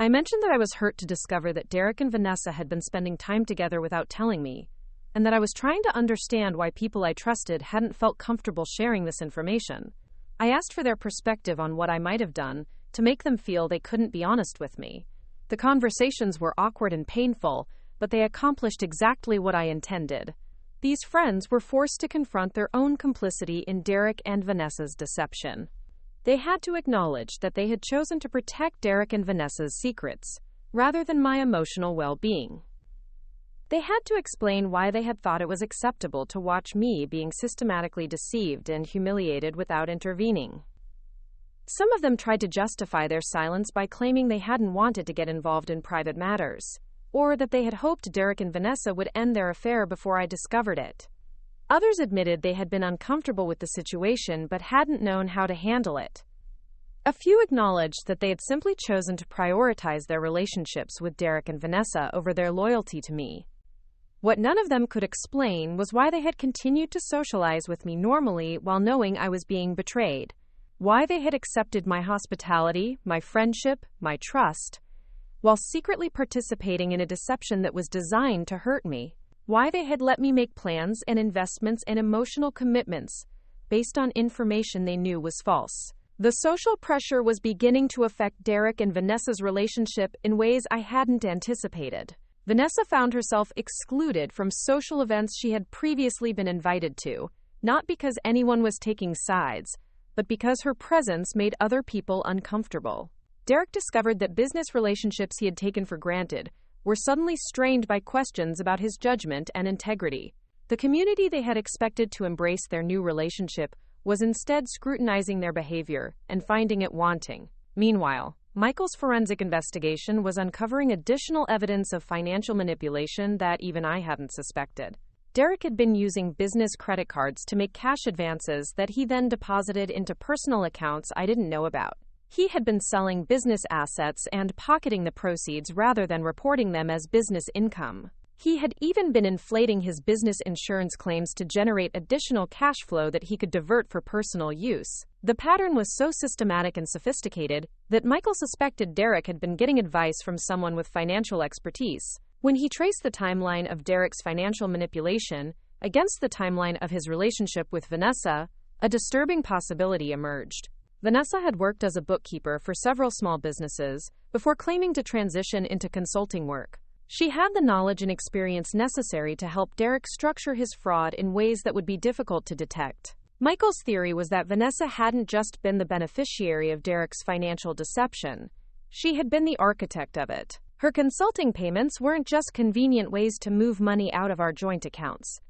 I mentioned that I was hurt to discover that Derek and Vanessa had been spending time together without telling me, and that I was trying to understand why people I trusted hadn't felt comfortable sharing this information. I asked for their perspective on what I might have done to make them feel they couldn't be honest with me. The conversations were awkward and painful, but they accomplished exactly what I intended. These friends were forced to confront their own complicity in Derek and Vanessa's deception. They had to acknowledge that they had chosen to protect Derek and Vanessa's secrets, rather than my emotional well-being. They had to explain why they had thought it was acceptable to watch me being systematically deceived and humiliated without intervening. Some of them tried to justify their silence by claiming they hadn't wanted to get involved in private matters, or that they had hoped Derek and Vanessa would end their affair before I discovered it. Others admitted they had been uncomfortable with the situation but hadn't known how to handle it. A few acknowledged that they had simply chosen to prioritize their relationships with Derek and Vanessa over their loyalty to me. What none of them could explain was why they had continued to socialize with me normally while knowing I was being betrayed, why they had accepted my hospitality, my friendship, my trust, while secretly participating in a deception that was designed to hurt me, why they had let me make plans and investments and emotional commitments based on information they knew was false. The social pressure was beginning to affect Derek and Vanessa's relationship in ways I hadn't anticipated. Vanessa found herself excluded from social events she had previously been invited to, not because anyone was taking sides, but because her presence made other people uncomfortable. Derek discovered that business relationships he had taken for granted were suddenly strained by questions about his judgment and integrity. The community they had expected to embrace their new relationship was instead scrutinizing their behavior and finding it wanting. Meanwhile, Michael's forensic investigation was uncovering additional evidence of financial manipulation that even I hadn't suspected. Derek had been using business credit cards to make cash advances that he then deposited into personal accounts I didn't know about. He had been selling business assets and pocketing the proceeds rather than reporting them as business income. He had even been inflating his business insurance claims to generate additional cash flow that he could divert for personal use. The pattern was so systematic and sophisticated that Michael suspected Derek had been getting advice from someone with financial expertise. When he traced the timeline of Derek's financial manipulation against the timeline of his relationship with Vanessa, a disturbing possibility emerged. Vanessa had worked as a bookkeeper for several small businesses before claiming to transition into consulting work. She had the knowledge and experience necessary to help Derek structure his fraud in ways that would be difficult to detect. Michael's theory was that Vanessa hadn't just been the beneficiary of Derek's financial deception. She had been the architect of it. Her consulting payments weren't just convenient ways to move money out of our joint accounts.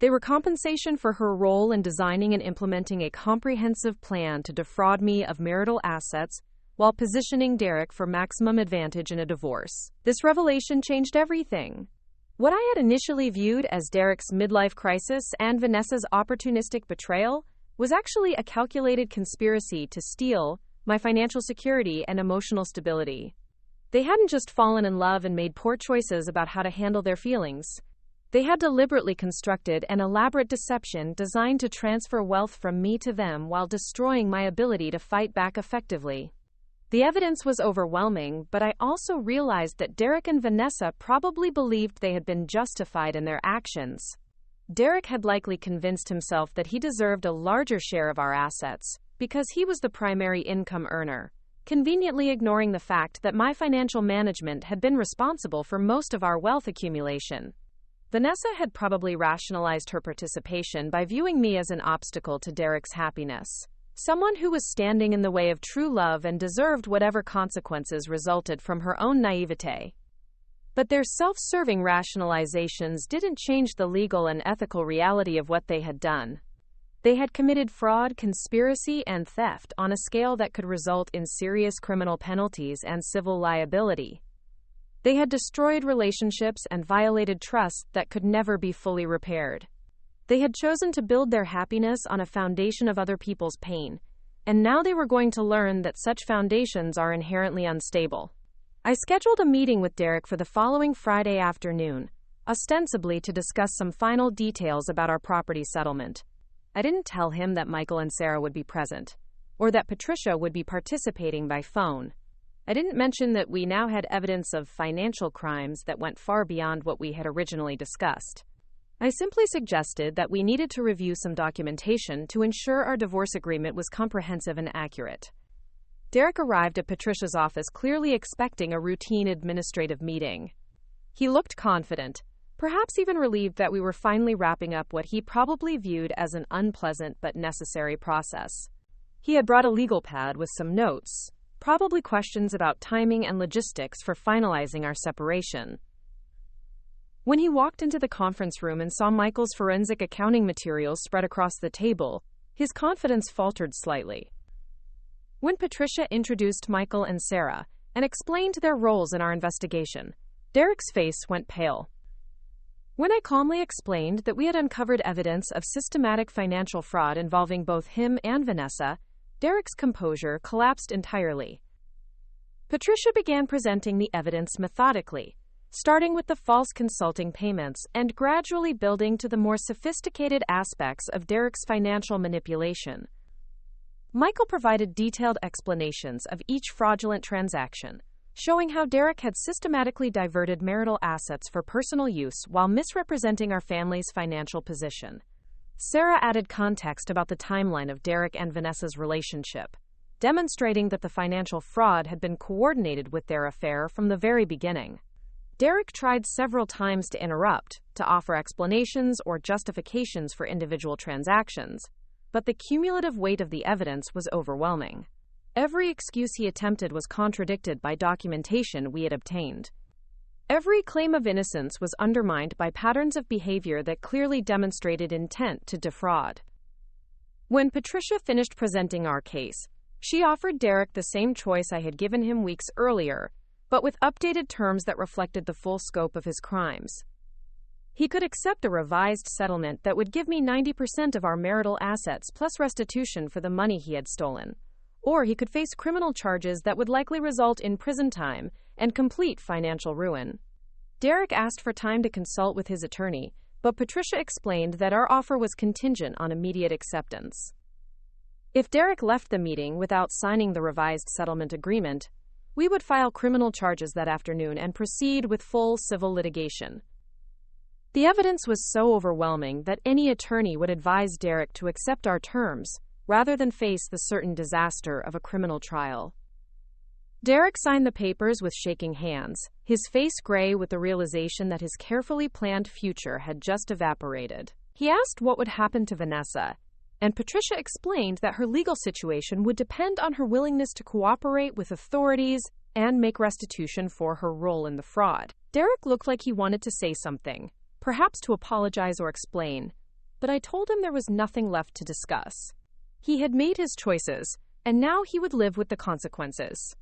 They were compensation for her role in designing and implementing a comprehensive plan to defraud me of marital assets while positioning Derek for maximum advantage in a divorce. This revelation changed everything. What I had initially viewed as Derek's midlife crisis and Vanessa's opportunistic betrayal was actually a calculated conspiracy to steal my financial security and emotional stability. They hadn't just fallen in love and made poor choices about how to handle their feelings. They had deliberately constructed an elaborate deception designed to transfer wealth from me to them while destroying my ability to fight back effectively. The evidence was overwhelming, but I also realized that Derek and Vanessa probably believed they had been justified in their actions. Derek had likely convinced himself that he deserved a larger share of our assets because he was the primary income earner, conveniently ignoring the fact that my financial management had been responsible for most of our wealth accumulation. Vanessa had probably rationalized her participation by viewing me as an obstacle to Derek's happiness. Someone who was standing in the way of true love and deserved whatever consequences resulted from her own naivete. But their self-serving rationalizations didn't change the legal and ethical reality of what they had done. They had committed fraud, conspiracy, and theft on a scale that could result in serious criminal penalties and civil liability. They had destroyed relationships and violated trust that could never be fully repaired. They had chosen to build their happiness on a foundation of other people's pain, and now they were going to learn that such foundations are inherently unstable. I scheduled a meeting with Derek for the following Friday afternoon, ostensibly to discuss some final details about our property settlement. I didn't tell him that Michael and Sarah would be present, or that Patricia would be participating by phone. I didn't mention that we now had evidence of financial crimes that went far beyond what we had originally discussed. I simply suggested that we needed to review some documentation to ensure our divorce agreement was comprehensive and accurate. Derek arrived at Patricia's office clearly expecting a routine administrative meeting. He looked confident, perhaps even relieved that we were finally wrapping up what he probably viewed as an unpleasant but necessary process. He had brought a legal pad with some notes, probably questions about timing and logistics for finalizing our separation. When he walked into the conference room and saw Michael's forensic accounting materials spread across the table, his confidence faltered slightly. When Patricia introduced Michael and Sarah and explained their roles in our investigation, Derek's face went pale. When I calmly explained that we had uncovered evidence of systematic financial fraud involving both him and Vanessa, Derek's composure collapsed entirely. Patricia began presenting the evidence methodically, starting with the false consulting payments and gradually building to the more sophisticated aspects of Derek's financial manipulation. Michael provided detailed explanations of each fraudulent transaction, showing how Derek had systematically diverted marital assets for personal use while misrepresenting our family's financial position. Sarah added context about the timeline of Derek and Vanessa's relationship, demonstrating that the financial fraud had been coordinated with their affair from the very beginning. Derek tried several times to interrupt, to offer explanations or justifications for individual transactions, but the cumulative weight of the evidence was overwhelming. Every excuse he attempted was contradicted by documentation we had obtained. Every claim of innocence was undermined by patterns of behavior that clearly demonstrated intent to defraud. When Patricia finished presenting our case, she offered Derek the same choice I had given him weeks earlier, but with updated terms that reflected the full scope of his crimes. He could accept a revised settlement that would give me 90% of our marital assets plus restitution for the money he had stolen, or he could face criminal charges that would likely result in prison time and complete financial ruin. Derek asked for time to consult with his attorney, but Patricia explained that our offer was contingent on immediate acceptance. If Derek left the meeting without signing the revised settlement agreement, we would file criminal charges that afternoon and proceed with full civil litigation. The evidence was so overwhelming that any attorney would advise Derek to accept our terms, rather than face the certain disaster of a criminal trial. Derek signed the papers with shaking hands, his face gray with the realization that his carefully planned future had just evaporated. He asked what would happen to Vanessa, and Patricia explained that her legal situation would depend on her willingness to cooperate with authorities and make restitution for her role in the fraud. Derek looked like he wanted to say something, perhaps to apologize or explain, but I told him there was nothing left to discuss. He had made his choices, and now he would live with the consequences.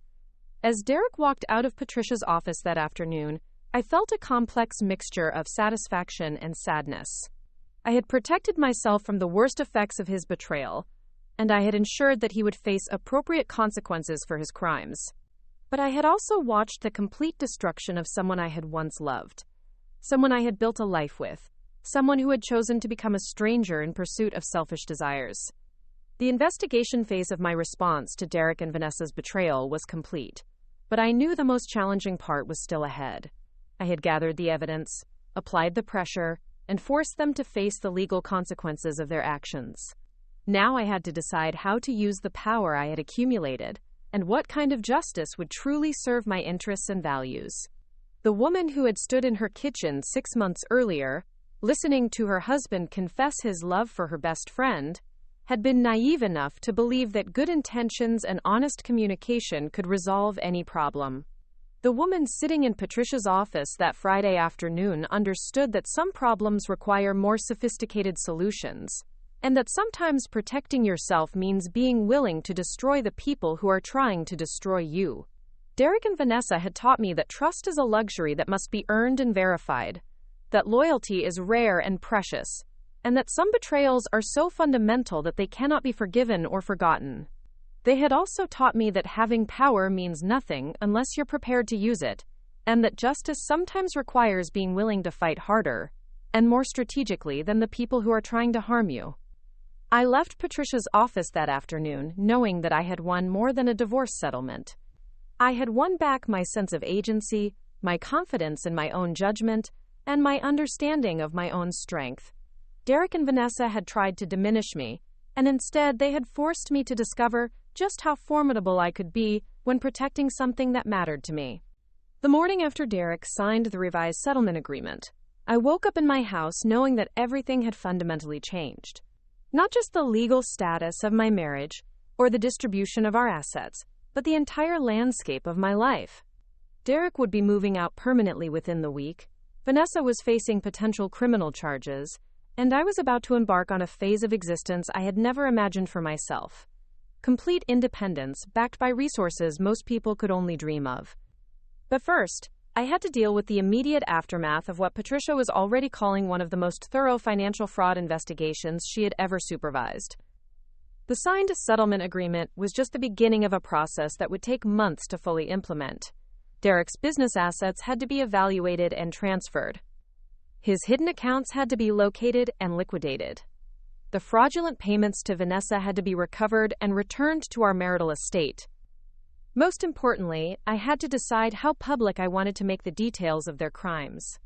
As Derek walked out of Patricia's office that afternoon, I felt a complex mixture of satisfaction and sadness. I had protected myself from the worst effects of his betrayal, and I had ensured that he would face appropriate consequences for his crimes. But I had also watched the complete destruction of someone I had once loved, someone I had built a life with, someone who had chosen to become a stranger in pursuit of selfish desires. The investigation phase of my response to Derek and Vanessa's betrayal was complete, but I knew the most challenging part was still ahead. I had gathered the evidence, applied the pressure, and forced them to face the legal consequences of their actions. Now I had to decide how to use the power I had accumulated, and what kind of justice would truly serve my interests and values. The woman who had stood in her kitchen 6 months earlier, listening to her husband confess his love for her best friend, had been naive enough to believe that good intentions and honest communication could resolve any problem. The woman sitting in Patricia's office that Friday afternoon understood that some problems require more sophisticated solutions, and that sometimes protecting yourself means being willing to destroy the people who are trying to destroy you. Derek and Vanessa had taught me that trust is a luxury that must be earned and verified, that loyalty is rare and precious, and that some betrayals are so fundamental that they cannot be forgiven or forgotten. They had also taught me that having power means nothing unless you're prepared to use it, and that justice sometimes requires being willing to fight harder, and more strategically than the people who are trying to harm you. I left Patricia's office that afternoon knowing that I had won more than a divorce settlement. I had won back my sense of agency, my confidence in my own judgment, and my understanding of my own strength. Derek and Vanessa had tried to diminish me, and instead they had forced me to discover just how formidable I could be when protecting something that mattered to me. The morning after Derek signed the revised settlement agreement, I woke up in my house knowing that everything had fundamentally changed. Not just the legal status of my marriage or the distribution of our assets, but the entire landscape of my life. Derek would be moving out permanently within the week, Vanessa was facing potential criminal charges, and I was about to embark on a phase of existence I had never imagined for myself. Complete independence, backed by resources most people could only dream of. But first, I had to deal with the immediate aftermath of what Patricia was already calling one of the most thorough financial fraud investigations she had ever supervised. The signed settlement agreement was just the beginning of a process that would take months to fully implement. Derek's business assets had to be evaluated and transferred. His hidden accounts had to be located and liquidated. The fraudulent payments to Vanessa had to be recovered and returned to our marital estate. Most importantly, I had to decide how public I wanted to make the details of their crimes.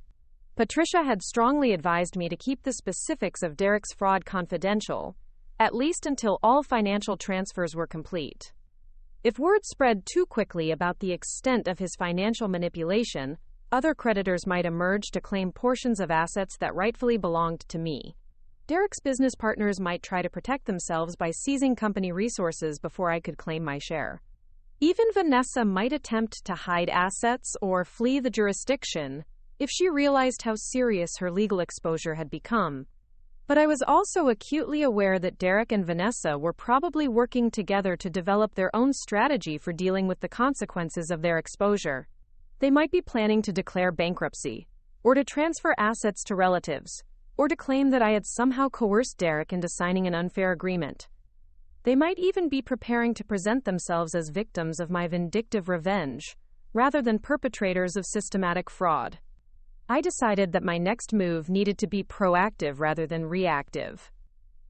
Patricia had strongly advised me to keep the specifics of Derek's fraud confidential, at least until all financial transfers were complete. If word spread too quickly about the extent of his financial manipulation, other creditors might emerge to claim portions of assets that rightfully belonged to me. Derek's business partners might try to protect themselves by seizing company resources before I could claim my share. Even Vanessa might attempt to hide assets or flee the jurisdiction if she realized how serious her legal exposure had become. But I was also acutely aware that Derek and Vanessa were probably working together to develop their own strategy for dealing with the consequences of their exposure. They might be planning to declare bankruptcy, or to transfer assets to relatives, or to claim that I had somehow coerced Derek into signing an unfair agreement. They might even be preparing to present themselves as victims of my vindictive revenge, rather than perpetrators of systematic fraud. I decided that my next move needed to be proactive rather than reactive.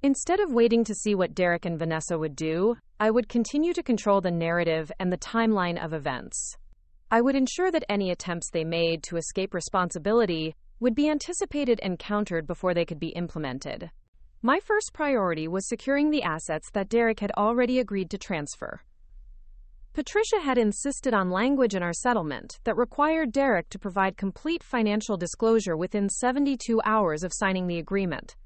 Instead of waiting to see what Derek and Vanessa would do, I would continue to control the narrative and the timeline of events. I would ensure that any attempts they made to escape responsibility would be anticipated and countered before they could be implemented. My first priority was securing the assets that Derek had already agreed to transfer. Patricia had insisted on language in our settlement that required Derek to provide complete financial disclosure within 72 hours of signing the agreement.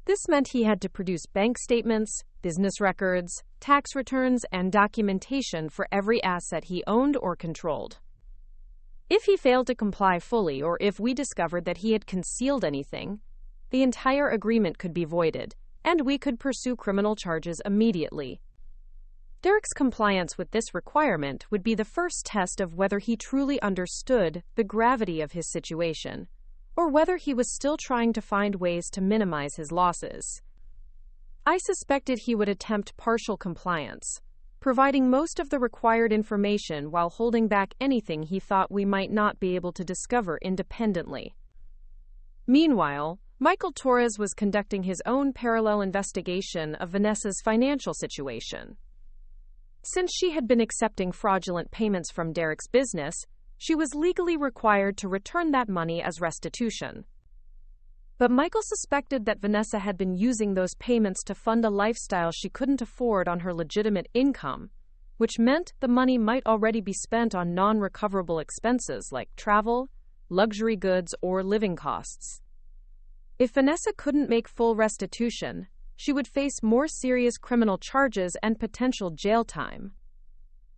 This meant he had to produce bank statements, business records, tax returns, and documentation for every asset he owned or controlled. If he failed to comply fully, or if we discovered that he had concealed anything, the entire agreement could be voided, and we could pursue criminal charges immediately. Derek's compliance with this requirement would be the first test of whether he truly understood the gravity of his situation, or whether he was still trying to find ways to minimize his losses. I suspected he would attempt partial compliance, providing most of the required information while holding back anything he thought we might not be able to discover independently. Meanwhile, Michael Torres was conducting his own parallel investigation of Vanessa's financial situation. Since she had been accepting fraudulent payments from Derek's business, she was legally required to return that money as restitution. But Michael suspected that Vanessa had been using those payments to fund a lifestyle she couldn't afford on her legitimate income, which meant the money might already be spent on non-recoverable expenses like travel, luxury goods, or living costs. If Vanessa couldn't make full restitution, she would face more serious criminal charges and potential jail time.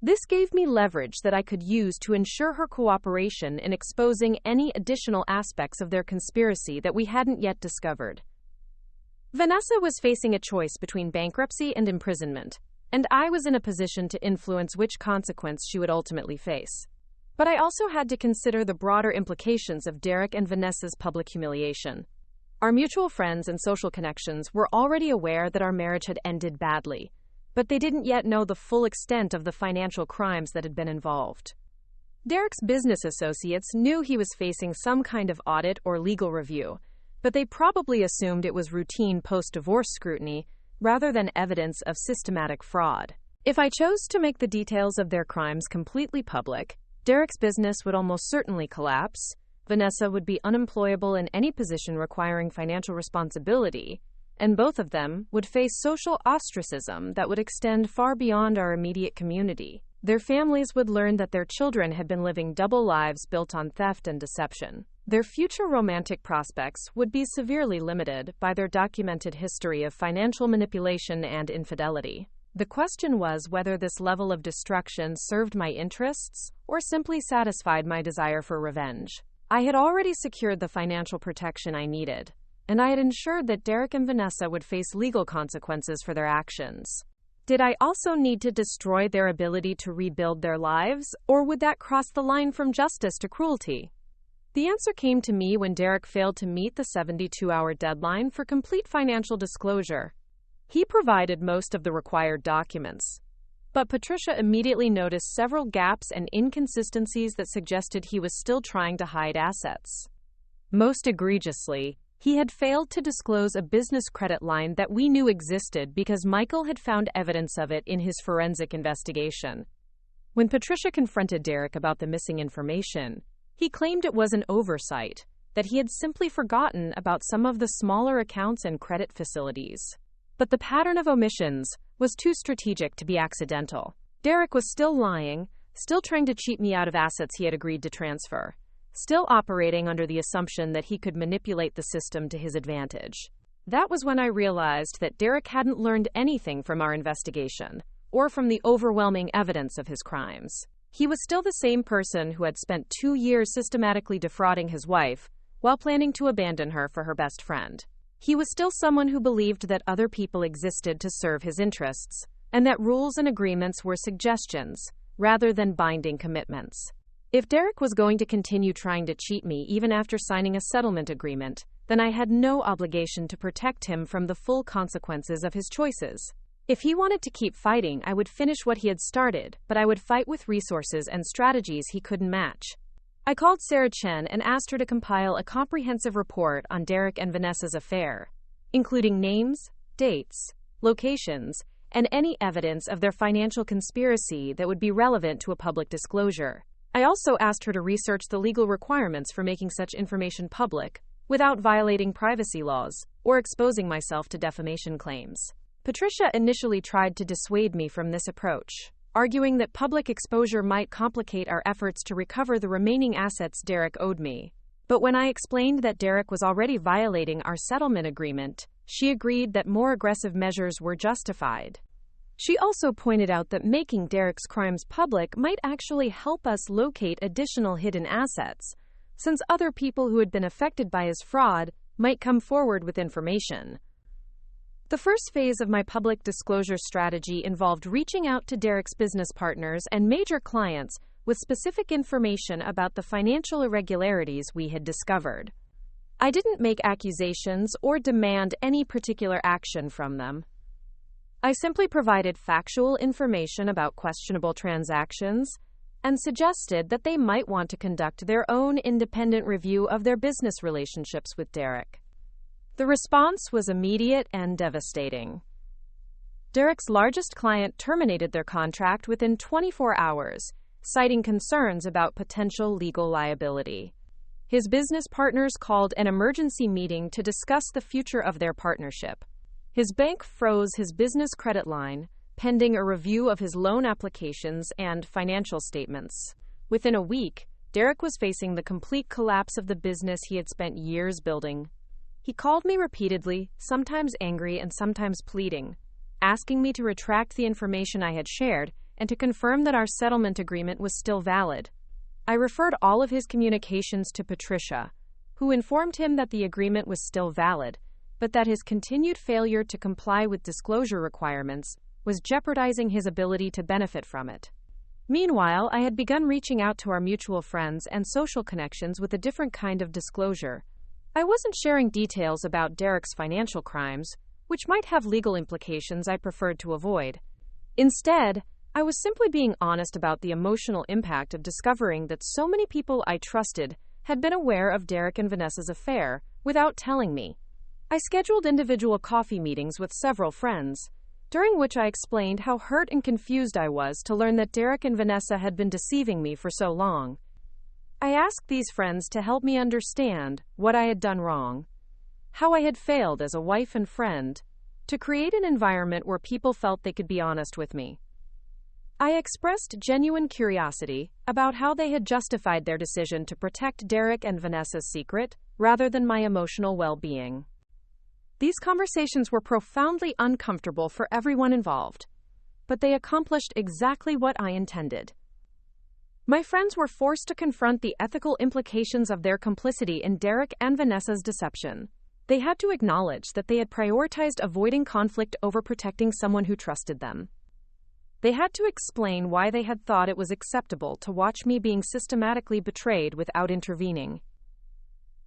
This gave me leverage that I could use to ensure her cooperation in exposing any additional aspects of their conspiracy that we hadn't yet discovered. Vanessa was facing a choice between bankruptcy and imprisonment, and I was in a position to influence which consequence she would ultimately face. But I also had to consider the broader implications of Derek and Vanessa's public humiliation. Our mutual friends and social connections were already aware that our marriage had ended badly, but they didn't yet know the full extent of the financial crimes that had been involved. Derek's business associates knew he was facing some kind of audit or legal review, but they probably assumed it was routine post-divorce scrutiny rather than evidence of systematic fraud. If I chose to make the details of their crimes completely public, Derek's business would almost certainly collapse, Vanessa would be unemployable in any position requiring financial responsibility, and both of them would face social ostracism that would extend far beyond our immediate community. Their families would learn that their children had been living double lives built on theft and deception. Their future romantic prospects would be severely limited by their documented history of financial manipulation and infidelity. The question was whether this level of destruction served my interests or simply satisfied my desire for revenge. I had already secured the financial protection I needed, and I had ensured that Derek and Vanessa would face legal consequences for their actions. Did I also need to destroy their ability to rebuild their lives, or would that cross the line from justice to cruelty? The answer came to me when Derek failed to meet the 72-hour deadline for complete financial disclosure. He provided most of the required documents, but Patricia immediately noticed several gaps and inconsistencies that suggested he was still trying to hide assets. Most egregiously, he had failed to disclose a business credit line that we knew existed because Michael had found evidence of it in his forensic investigation. When Patricia confronted Derek about the missing information, he claimed it was an oversight, that he had simply forgotten about some of the smaller accounts and credit facilities. But the pattern of omissions was too strategic to be accidental. Derek was still lying, still trying to cheat me out of assets he had agreed to transfer, still operating under the assumption that he could manipulate the system to his advantage. That was when I realized that Derek hadn't learned anything from our investigation, or from the overwhelming evidence of his crimes. He was still the same person who had spent 2 years systematically defrauding his wife, while planning to abandon her for her best friend. He was still someone who believed that other people existed to serve his interests, and that rules and agreements were suggestions, rather than binding commitments. If Derek was going to continue trying to cheat me even after signing a settlement agreement, then I had no obligation to protect him from the full consequences of his choices. If he wanted to keep fighting, I would finish what he had started, but I would fight with resources and strategies he couldn't match. I called Sarah Chen and asked her to compile a comprehensive report on Derek and Vanessa's affair, including names, dates, locations, and any evidence of their financial conspiracy that would be relevant to a public disclosure. I also asked her to research the legal requirements for making such information public, without violating privacy laws or exposing myself to defamation claims. Patricia initially tried to dissuade me from this approach, arguing that public exposure might complicate our efforts to recover the remaining assets Derek owed me. But when I explained that Derek was already violating our settlement agreement, she agreed that more aggressive measures were justified. She also pointed out that making Derek's crimes public might actually help us locate additional hidden assets, since other people who had been affected by his fraud might come forward with information. The first phase of my public disclosure strategy involved reaching out to Derek's business partners and major clients with specific information about the financial irregularities we had discovered. I didn't make accusations or demand any particular action from them. I simply provided factual information about questionable transactions and suggested that they might want to conduct their own independent review of their business relationships with Derek. The response was immediate and devastating. Derek's largest client terminated their contract within 24 hours, citing concerns about potential legal liability. His business partners called an emergency meeting to discuss the future of their partnership. His bank froze his business credit line, pending a review of his loan applications and financial statements. Within a week, Derek was facing the complete collapse of the business he had spent years building. He called me repeatedly, sometimes angry and sometimes pleading, asking me to retract the information I had shared and to confirm that our settlement agreement was still valid. I referred all of his communications to Patricia, who informed him that the agreement was still valid, but that his continued failure to comply with disclosure requirements was jeopardizing his ability to benefit from it. Meanwhile, I had begun reaching out to our mutual friends and social connections with a different kind of disclosure. I wasn't sharing details about Derek's financial crimes, which might have legal implications I preferred to avoid. Instead, I was simply being honest about the emotional impact of discovering that so many people I trusted had been aware of Derek and Vanessa's affair without telling me. I scheduled individual coffee meetings with several friends, during which I explained how hurt and confused I was to learn that Derek and Vanessa had been deceiving me for so long. I asked these friends to help me understand what I had done wrong, how I had failed as a wife and friend, to create an environment where people felt they could be honest with me. I expressed genuine curiosity about how they had justified their decision to protect Derek and Vanessa's secret, rather than my emotional well-being. These conversations were profoundly uncomfortable for everyone involved, but they accomplished exactly what I intended. My friends were forced to confront the ethical implications of their complicity in Derek and Vanessa's deception. They had to acknowledge that they had prioritized avoiding conflict over protecting someone who trusted them. They had to explain why they had thought it was acceptable to watch me being systematically betrayed without intervening.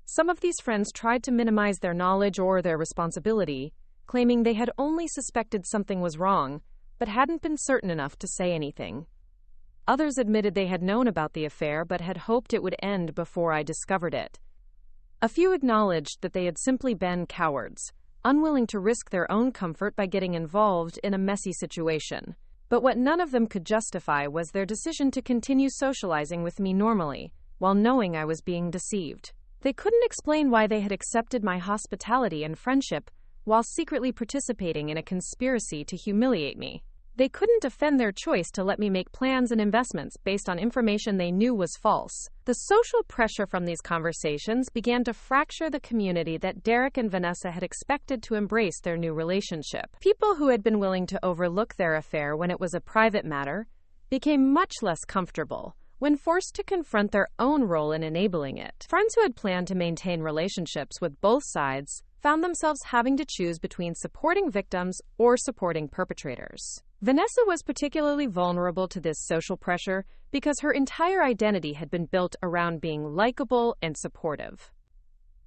Some of these friends tried to minimize their knowledge or their responsibility, claiming they had only suspected something was wrong, but hadn't been certain enough to say anything. Others admitted they had known about the affair but had hoped it would end before I discovered it. A few acknowledged that they had simply been cowards, unwilling to risk their own comfort by getting involved in a messy situation. But what none of them could justify was their decision to continue socializing with me normally, while knowing I was being deceived. They couldn't explain why they had accepted my hospitality and friendship while secretly participating in a conspiracy to humiliate me. They couldn't defend their choice to let me make plans and investments based on information they knew was false. The social pressure from these conversations began to fracture the community that Derek and Vanessa had expected to embrace their new relationship. People who had been willing to overlook their affair when it was a private matter became much less comfortable when forced to confront their own role in enabling it. Friends who had planned to maintain relationships with both sides found themselves having to choose between supporting victims or supporting perpetrators. Vanessa was particularly vulnerable to this social pressure because her entire identity had been built around being likable and supportive.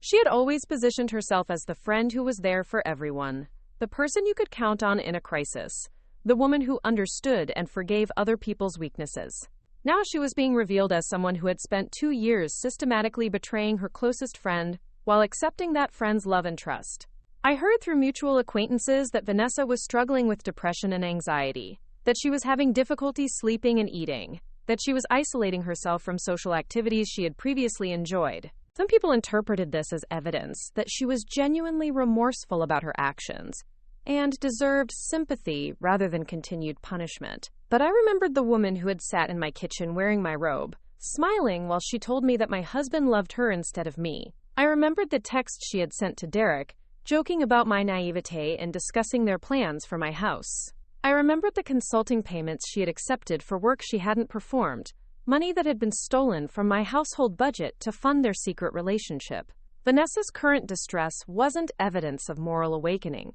She had always positioned herself as the friend who was there for everyone, the person you could count on in a crisis, the woman who understood and forgave other people's weaknesses. Now she was being revealed as someone who had spent 2 years systematically betraying her closest friend while accepting that friend's love and trust. I heard through mutual acquaintances that Vanessa was struggling with depression and anxiety, that she was having difficulty sleeping and eating, that she was isolating herself from social activities she had previously enjoyed. Some people interpreted this as evidence that she was genuinely remorseful about her actions and deserved sympathy rather than continued punishment. But I remembered the woman who had sat in my kitchen wearing my robe, smiling while she told me that my husband loved her instead of me. I remembered the text she had sent to Derek, joking about my naivete and discussing their plans for my house. I remembered the consulting payments she had accepted for work she hadn't performed, money that had been stolen from my household budget to fund their secret relationship. Vanessa's current distress wasn't evidence of moral awakening.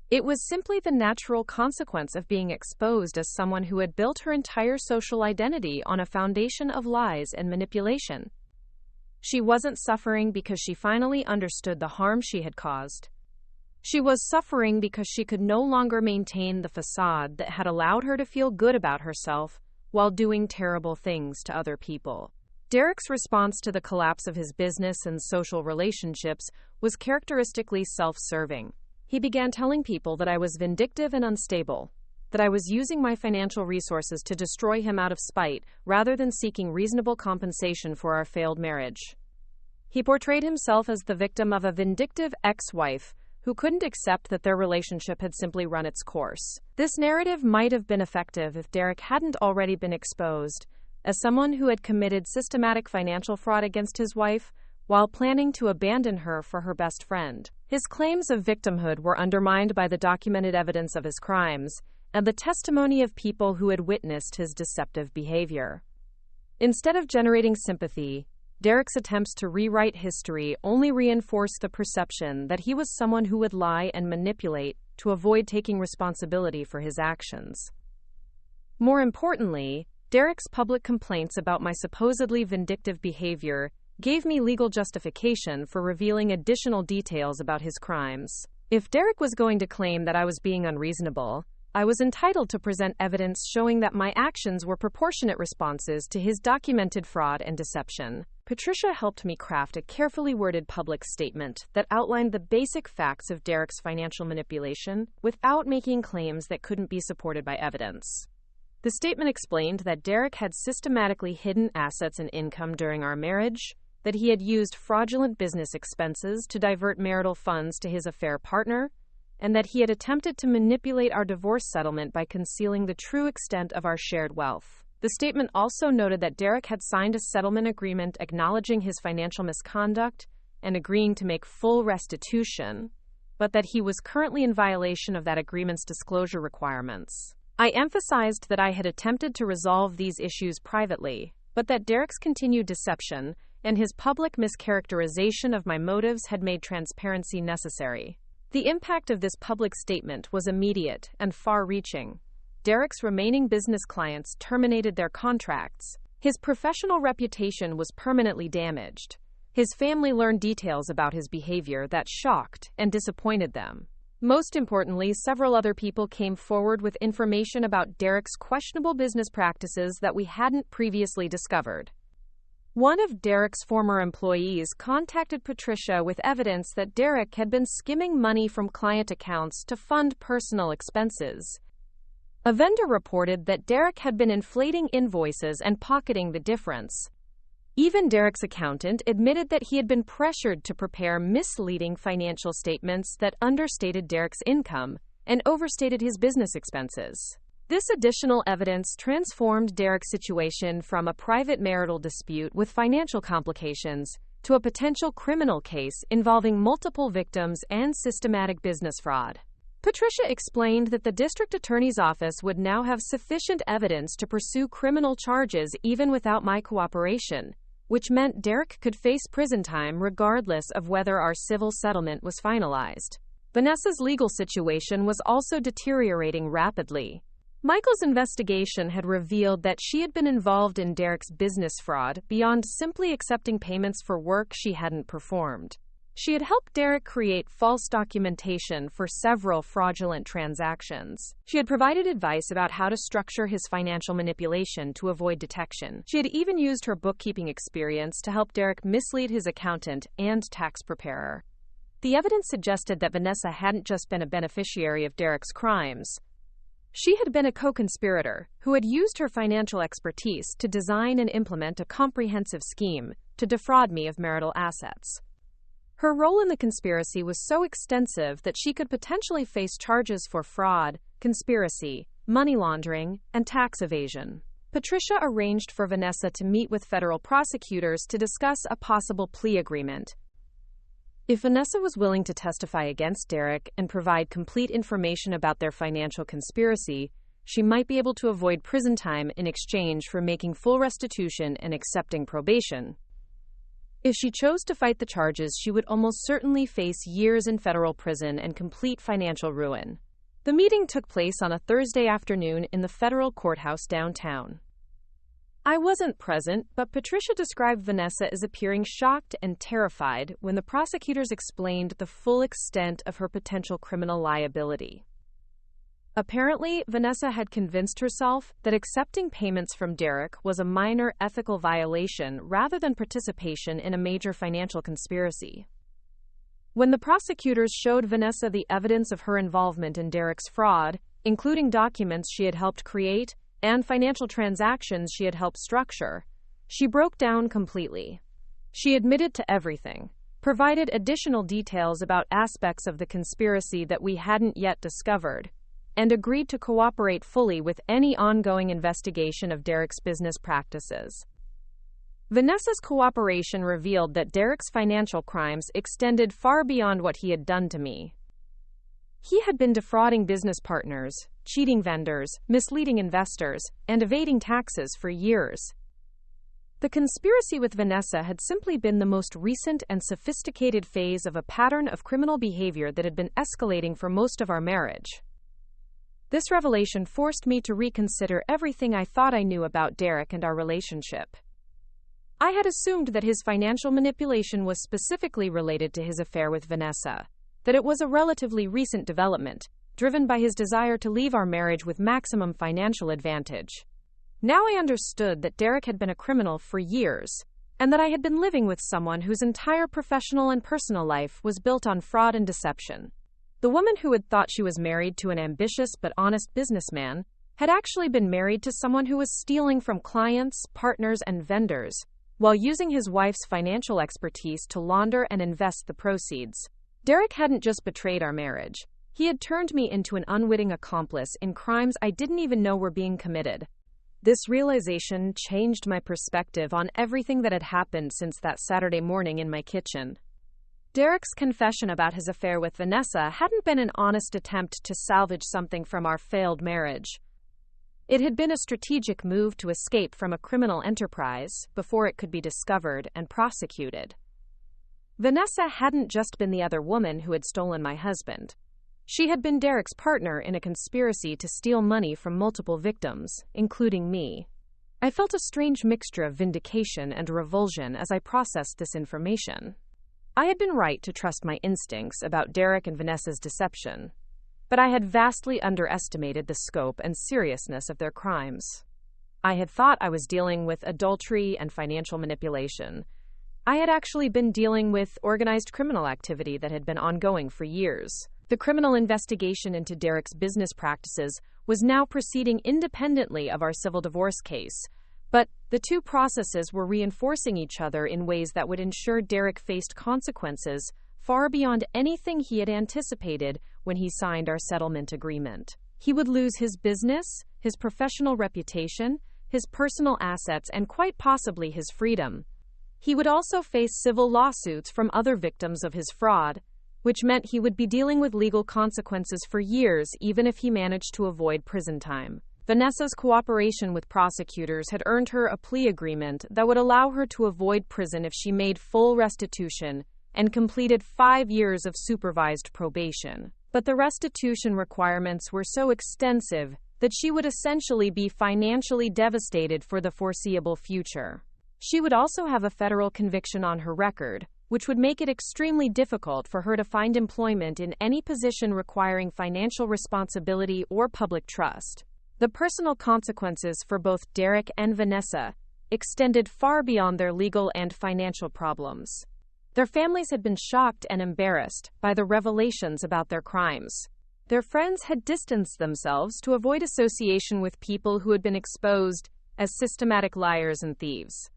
It was simply the natural consequence of being exposed as someone who had built her entire social identity on a foundation of lies and manipulation. She wasn't suffering because she finally understood the harm she had caused. She was suffering because she could no longer maintain the facade that had allowed her to feel good about herself while doing terrible things to other people. Derek's response to the collapse of his business and social relationships was characteristically self-serving. He began telling people that I was vindictive and unstable, that I was using my financial resources to destroy him out of spite rather than seeking reasonable compensation for our failed marriage. He portrayed himself as the victim of a vindictive ex-wife who couldn't accept that their relationship had simply run its course. This narrative might have been effective if Derek hadn't already been exposed as someone who had committed systematic financial fraud against his wife while planning to abandon her for her best friend. His claims of victimhood were undermined by the documented evidence of his crimes and the testimony of people who had witnessed his deceptive behavior. Instead of generating sympathy, Derek's attempts to rewrite history only reinforced the perception that he was someone who would lie and manipulate to avoid taking responsibility for his actions. More importantly, Derek's public complaints about my supposedly vindictive behavior gave me legal justification for revealing additional details about his crimes. If Derek was going to claim that I was being unreasonable, I was entitled to present evidence showing that my actions were proportionate responses to his documented fraud and deception. Patricia helped me craft a carefully worded public statement that outlined the basic facts of Derek's financial manipulation without making claims that couldn't be supported by evidence. The statement explained that Derek had systematically hidden assets and income during our marriage, that he had used fraudulent business expenses to divert marital funds to his affair partner, and that he had attempted to manipulate our divorce settlement by concealing the true extent of our shared wealth. The statement also noted that Derek had signed a settlement agreement acknowledging his financial misconduct and agreeing to make full restitution, but that he was currently in violation of that agreement's disclosure requirements. I emphasized that I had attempted to resolve these issues privately, but that Derek's continued deception and his public mischaracterization of my motives had made transparency necessary. The impact of this public statement was immediate and far-reaching. Derek's remaining business clients terminated their contracts. His professional reputation was permanently damaged. His family learned details about his behavior that shocked and disappointed them. Most importantly, several other people came forward with information about Derek's questionable business practices that we hadn't previously discovered. One of Derek's former employees contacted Patricia with evidence that Derek had been skimming money from client accounts to fund personal expenses. A vendor reported that Derek had been inflating invoices and pocketing the difference. Even Derek's accountant admitted that he had been pressured to prepare misleading financial statements that understated Derek's income and overstated his business expenses. This additional evidence transformed Derek's situation from a private marital dispute with financial complications to a potential criminal case involving multiple victims and systematic business fraud. Patricia explained that the district attorney's office would now have sufficient evidence to pursue criminal charges even without my cooperation, which meant Derek could face prison time regardless of whether our civil settlement was finalized. Vanessa's legal situation was also deteriorating rapidly. Michael's investigation had revealed that she had been involved in Derek's business fraud beyond simply accepting payments for work she hadn't performed. She had helped Derek create false documentation for several fraudulent transactions. She had provided advice about how to structure his financial manipulation to avoid detection. She had even used her bookkeeping experience to help Derek mislead his accountant and tax preparer. The evidence suggested that Vanessa hadn't just been a beneficiary of Derek's crimes. She had been a co-conspirator who had used her financial expertise to design and implement a comprehensive scheme to defraud me of marital assets. Her role in the conspiracy was so extensive that she could potentially face charges for fraud, conspiracy, money laundering, and tax evasion. Patricia arranged for Vanessa to meet with federal prosecutors to discuss a possible plea agreement. If Vanessa was willing to testify against Derek and provide complete information about their financial conspiracy, she might be able to avoid prison time in exchange for making full restitution and accepting probation. If she chose to fight the charges, she would almost certainly face years in federal prison and complete financial ruin. The meeting took place on a Thursday afternoon in the federal courthouse downtown. I wasn't present, but Patricia described Vanessa as appearing shocked and terrified when the prosecutors explained the full extent of her potential criminal liability. Apparently, Vanessa had convinced herself that accepting payments from Derek was a minor ethical violation rather than participation in a major financial conspiracy. When the prosecutors showed Vanessa the evidence of her involvement in Derek's fraud, including documents she had helped create and financial transactions she had helped structure, she broke down completely. She admitted to everything, provided additional details about aspects of the conspiracy that we hadn't yet discovered, and agreed to cooperate fully with any ongoing investigation of Derek's business practices. Vanessa's cooperation revealed that Derek's financial crimes extended far beyond what he had done to me. He had been defrauding business partners, cheating vendors, misleading investors, and evading taxes for years. The conspiracy with Vanessa had simply been the most recent and sophisticated phase of a pattern of criminal behavior that had been escalating for most of our marriage. This revelation forced me to reconsider everything I thought I knew about Derek and our relationship. I had assumed that his financial manipulation was specifically related to his affair with Vanessa, that it was a relatively recent development, driven by his desire to leave our marriage with maximum financial advantage. Now I understood that Derek had been a criminal for years, and that I had been living with someone whose entire professional and personal life was built on fraud and deception. The woman who had thought she was married to an ambitious but honest businessman had actually been married to someone who was stealing from clients, partners, and vendors, while using his wife's financial expertise to launder and invest the proceeds. Derek hadn't just betrayed our marriage. He had turned me into an unwitting accomplice in crimes I didn't even know were being committed. This realization changed my perspective on everything that had happened since that Saturday morning in my kitchen. Derek's confession about his affair with Vanessa hadn't been an honest attempt to salvage something from our failed marriage. It had been a strategic move to escape from a criminal enterprise before it could be discovered and prosecuted. Vanessa hadn't just been the other woman who had stolen my husband. She had been Derek's partner in a conspiracy to steal money from multiple victims, including me. I felt a strange mixture of vindication and revulsion as I processed this information. I had been right to trust my instincts about Derek and Vanessa's deception, but I had vastly underestimated the scope and seriousness of their crimes. I had thought I was dealing with adultery and financial manipulation. I had actually been dealing with organized criminal activity that had been ongoing for years. The criminal investigation into Derek's business practices was now proceeding independently of our civil divorce case, but the two processes were reinforcing each other in ways that would ensure Derek faced consequences far beyond anything he had anticipated when he signed our settlement agreement. He would lose his business, his professional reputation, his personal assets, and quite possibly his freedom. He would also face civil lawsuits from other victims of his fraud, which meant he would be dealing with legal consequences for years even if he managed to avoid prison time. Vanessa's cooperation with prosecutors had earned her a plea agreement that would allow her to avoid prison if she made full restitution and completed 5 years of supervised probation. But the restitution requirements were so extensive that she would essentially be financially devastated for the foreseeable future. She would also have a federal conviction on her record, which would make it extremely difficult for her to find employment in any position requiring financial responsibility or public trust. The personal consequences for both Derek and Vanessa extended far beyond their legal and financial problems. Their families had been shocked and embarrassed by the revelations about their crimes. Their friends had distanced themselves to avoid association with people who had been exposed as systematic liars and thieves.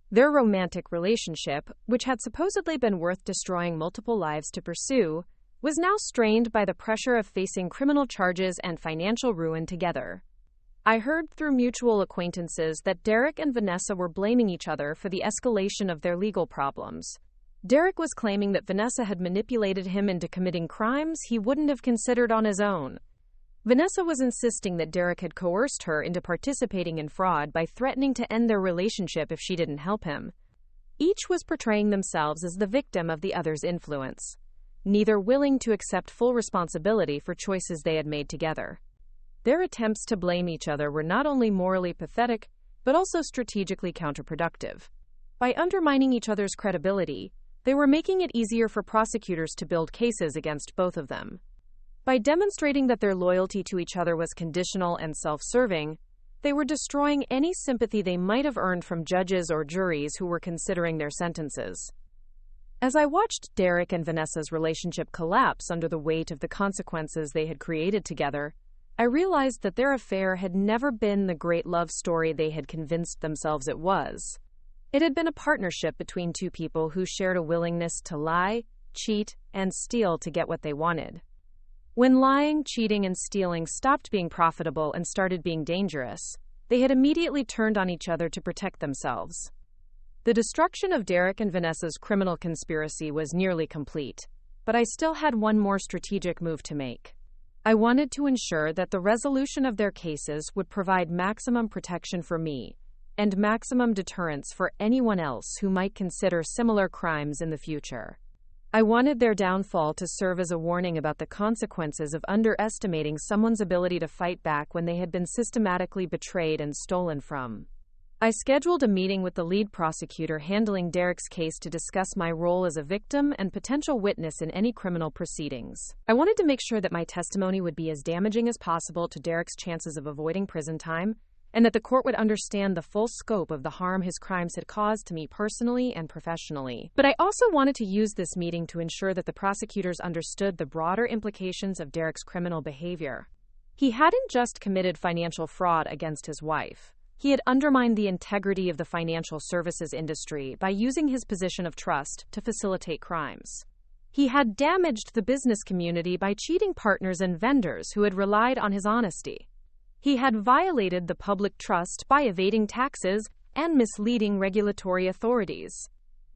Their romantic relationship, which had supposedly been worth destroying multiple lives to pursue, was now strained by the pressure of facing criminal charges and financial ruin together. I heard through mutual acquaintances that Derek and Vanessa were blaming each other for the escalation of their legal problems. Derek was claiming that Vanessa had manipulated him into committing crimes he wouldn't have considered on his own. Vanessa was insisting that Derek had coerced her into participating in fraud by threatening to end their relationship if she didn't help him. Each was portraying themselves as the victim of the other's influence, neither willing to accept full responsibility for choices they had made together. Their attempts to blame each other were not only morally pathetic, but also strategically counterproductive. By undermining each other's credibility, they were making it easier for prosecutors to build cases against both of them. By demonstrating that their loyalty to each other was conditional and self-serving, they were destroying any sympathy they might have earned from judges or juries who were considering their sentences. As I watched Derek and Vanessa's relationship collapse under the weight of the consequences they had created together, I realized that their affair had never been the great love story they had convinced themselves it was. It had been a partnership between two people who shared a willingness to lie, cheat, and steal to get what they wanted. When lying, cheating, and stealing stopped being profitable and started being dangerous, they had immediately turned on each other to protect themselves. The destruction of Derek and Vanessa's criminal conspiracy was nearly complete, but I still had one more strategic move to make. I wanted to ensure that the resolution of their cases would provide maximum protection for me and maximum deterrence for anyone else who might consider similar crimes in the future. I wanted their downfall to serve as a warning about the consequences of underestimating someone's ability to fight back when they had been systematically betrayed and stolen from. I scheduled a meeting with the lead prosecutor handling Derek's case to discuss my role as a victim and potential witness in any criminal proceedings. I wanted to make sure that my testimony would be as damaging as possible to Derek's chances of avoiding prison time, and that the court would understand the full scope of the harm his crimes had caused to me personally and professionally. But I also wanted to use this meeting to ensure that the prosecutors understood the broader implications of Derek's criminal behavior. He hadn't just committed financial fraud against his wife. He had undermined the integrity of the financial services industry by using his position of trust to facilitate crimes. He had damaged the business community by cheating partners and vendors who had relied on his honesty. He had violated the public trust by evading taxes and misleading regulatory authorities.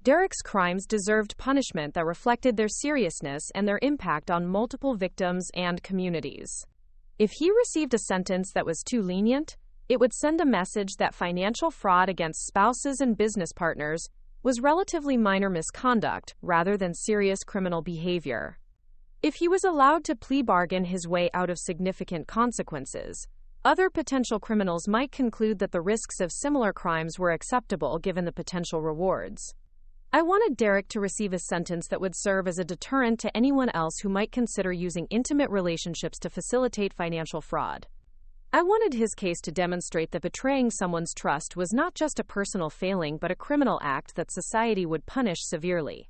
Derek's crimes deserved punishment that reflected their seriousness and their impact on multiple victims and communities. If he received a sentence that was too lenient, It would send a message that financial fraud against spouses and business partners was relatively minor misconduct rather than serious criminal behavior. If he was allowed to plea bargain his way out of significant consequences, other potential criminals might conclude that the risks of similar crimes were acceptable given the potential rewards. I wanted Derek to receive a sentence that would serve as a deterrent to anyone else who might consider using intimate relationships to facilitate financial fraud. I wanted his case to demonstrate that betraying someone's trust was not just a personal failing but a criminal act that society would punish severely.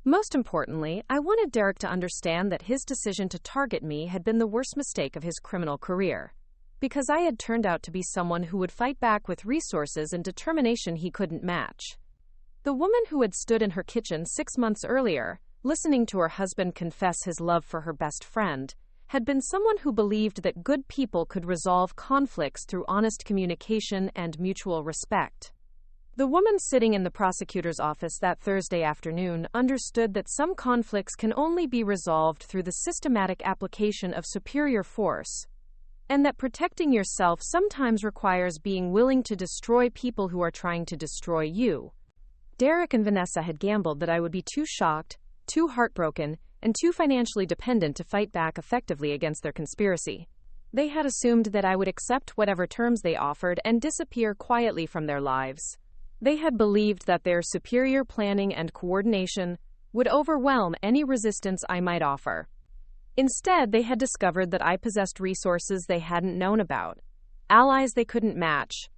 Most importantly, I wanted Derek to understand that his decision to target me had been the worst mistake of his criminal career, because I had turned out to be someone who would fight back with resources and determination he couldn't match. The woman who had stood in her kitchen 6 months earlier, listening to her husband confess his love for her best friend, had been someone who believed that good people could resolve conflicts through honest communication and mutual respect. The woman sitting in the prosecutor's office that Thursday afternoon understood that some conflicts can only be resolved through the systematic application of superior force, and that protecting yourself sometimes requires being willing to destroy people who are trying to destroy you. Derek and Vanessa had gambled that I would be too shocked, too heartbroken, and too financially dependent to fight back effectively against their conspiracy. They had assumed that I would accept whatever terms they offered and disappear quietly from their lives. They had believed that their superior planning and coordination would overwhelm any resistance I might offer. Instead, they had discovered that I possessed resources they hadn't known about, allies they couldn't match,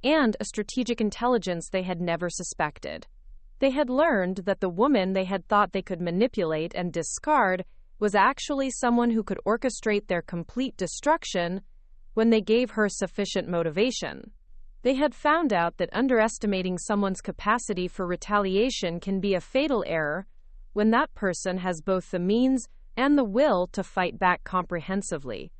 and a strategic intelligence they had never suspected. They had learned that the woman they had thought they could manipulate and discard was actually someone who could orchestrate their complete destruction when they gave her sufficient motivation. They had found out that underestimating someone's capacity for retaliation can be a fatal error when that person has both the means and the will to fight back comprehensively.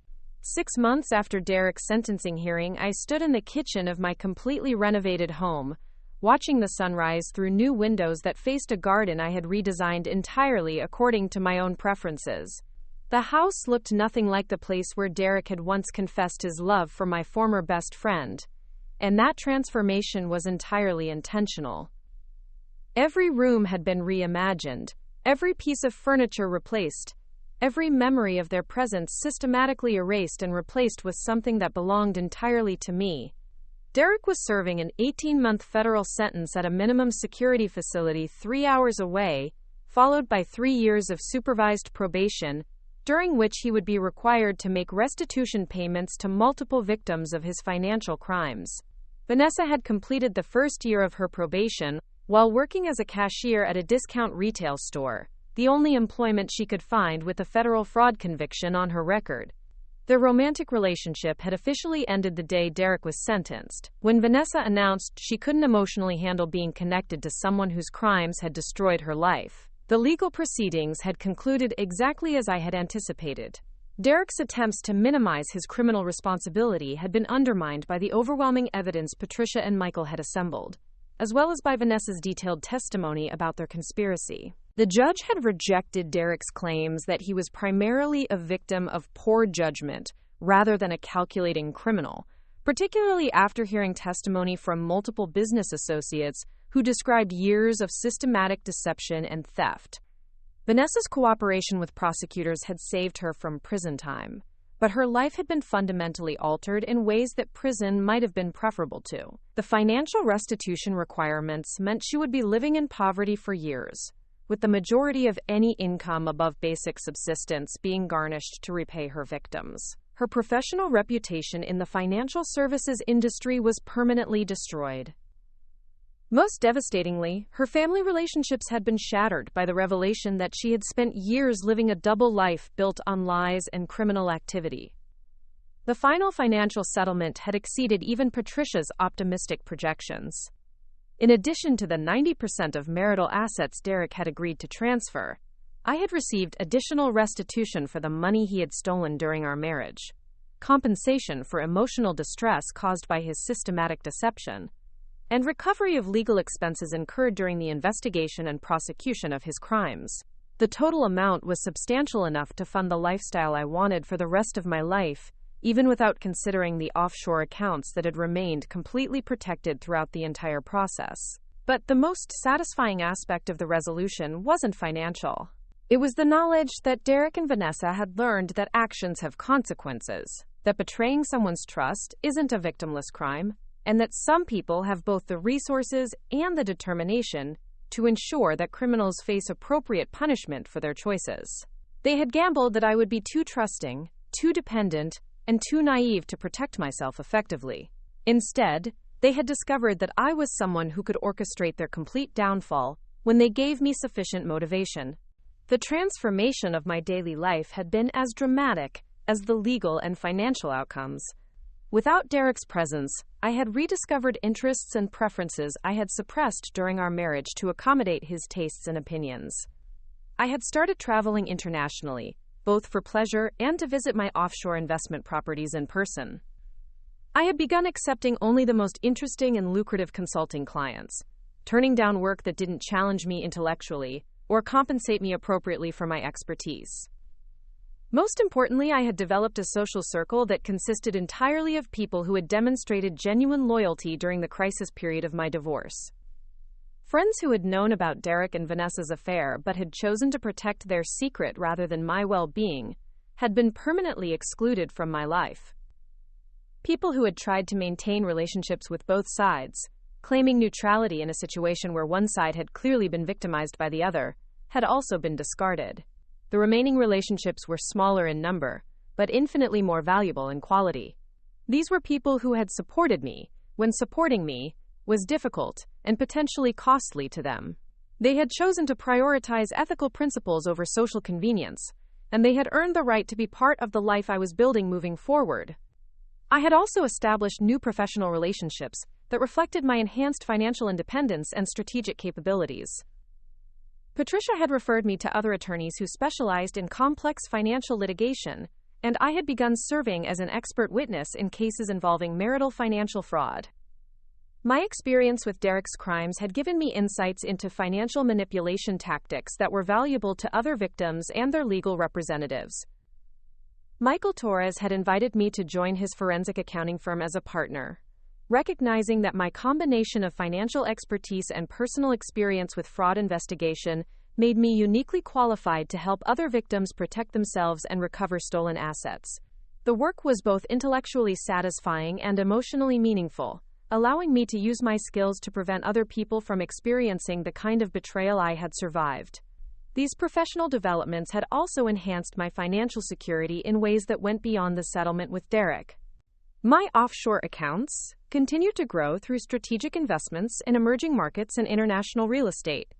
6 months after Derek's sentencing hearing, I stood in the kitchen of my completely renovated home, watching the sunrise through new windows that faced a garden I had redesigned entirely according to my own preferences. The house looked nothing like the place where Derek had once confessed his love for my former best friend, and that transformation was entirely intentional. Every room had been reimagined, every piece of furniture replaced, every memory of their presence systematically erased and replaced with something that belonged entirely to me. Derek was serving an 18-month federal sentence at a minimum security facility 3 hours away, followed by 3 years of supervised probation, during which he would be required to make restitution payments to multiple victims of his financial crimes. Vanessa had completed the first year of her probation while working as a cashier at a discount retail store, the only employment she could find with a federal fraud conviction on her record. Their romantic relationship had officially ended the day Derek was sentenced, when Vanessa announced she couldn't emotionally handle being connected to someone whose crimes had destroyed her life. The legal proceedings had concluded exactly as I had anticipated. Derek's attempts to minimize his criminal responsibility had been undermined by the overwhelming evidence Patricia and Michael had assembled, as well as by Vanessa's detailed testimony about their conspiracy. The judge had rejected Derek's claims that he was primarily a victim of poor judgment rather than a calculating criminal, particularly after hearing testimony from multiple business associates who described years of systematic deception and theft. Vanessa's cooperation with prosecutors had saved her from prison time, but her life had been fundamentally altered in ways that prison might have been preferable to. The financial restitution requirements meant she would be living in poverty for years, with the majority of any income above basic subsistence being garnished to repay her victims. Her professional reputation in the financial services industry was permanently destroyed. Most devastatingly, her family relationships had been shattered by the revelation that she had spent years living a double life built on lies and criminal activity. The final financial settlement had exceeded even Patricia's optimistic projections. In addition to the 90% of marital assets Derek had agreed to transfer, I had received additional restitution for the money he had stolen during our marriage, compensation for emotional distress caused by his systematic deception, and recovery of legal expenses incurred during the investigation and prosecution of his crimes. The total amount was substantial enough to fund the lifestyle I wanted for the rest of my life, even without considering the offshore accounts that had remained completely protected throughout the entire process. But the most satisfying aspect of the resolution wasn't financial. It was the knowledge that Derek and Vanessa had learned that actions have consequences, that betraying someone's trust isn't a victimless crime, and that some people have both the resources and the determination to ensure that criminals face appropriate punishment for their choices. They had gambled that I would be too trusting, too dependent, and too naive to protect myself effectively. Instead, they had discovered that I was someone who could orchestrate their complete downfall when they gave me sufficient motivation. The transformation of my daily life had been as dramatic as the legal and financial outcomes. Without Derek's presence, I had rediscovered interests and preferences I had suppressed during our marriage to accommodate his tastes and opinions. I had started traveling internationally, both for pleasure and to visit my offshore investment properties in person. I had begun accepting only the most interesting and lucrative consulting clients, turning down work that didn't challenge me intellectually or compensate me appropriately for my expertise. Most importantly, I had developed a social circle that consisted entirely of people who had demonstrated genuine loyalty during the crisis period of my divorce. Friends who had known about Derek and Vanessa's affair but had chosen to protect their secret rather than my well-being had been permanently excluded from my life. People who had tried to maintain relationships with both sides, claiming neutrality in a situation where one side had clearly been victimized by the other, had also been discarded. The remaining relationships were smaller in number, but infinitely more valuable in quality. These were people who had supported me when supporting me was difficult and potentially costly to them. They had chosen to prioritize ethical principles over social convenience, and they had earned the right to be part of the life I was building moving forward. I had also established new professional relationships that reflected my enhanced financial independence and strategic capabilities. Patricia had referred me to other attorneys who specialized in complex financial litigation, and I had begun serving as an expert witness in cases involving marital financial fraud. My experience with Derek's crimes had given me insights into financial manipulation tactics that were valuable to other victims and their legal representatives. Michael Torres had invited me to join his forensic accounting firm as a partner. Recognizing that my combination of financial expertise and personal experience with fraud investigation made me uniquely qualified to help other victims protect themselves and recover stolen assets. The work was both intellectually satisfying and emotionally meaningful, allowing me to use my skills to prevent other people from experiencing the kind of betrayal I had survived. These professional developments had also enhanced my financial security in ways that went beyond the settlement with Derek. My offshore accounts continued to grow through strategic investments in emerging markets and international real estate.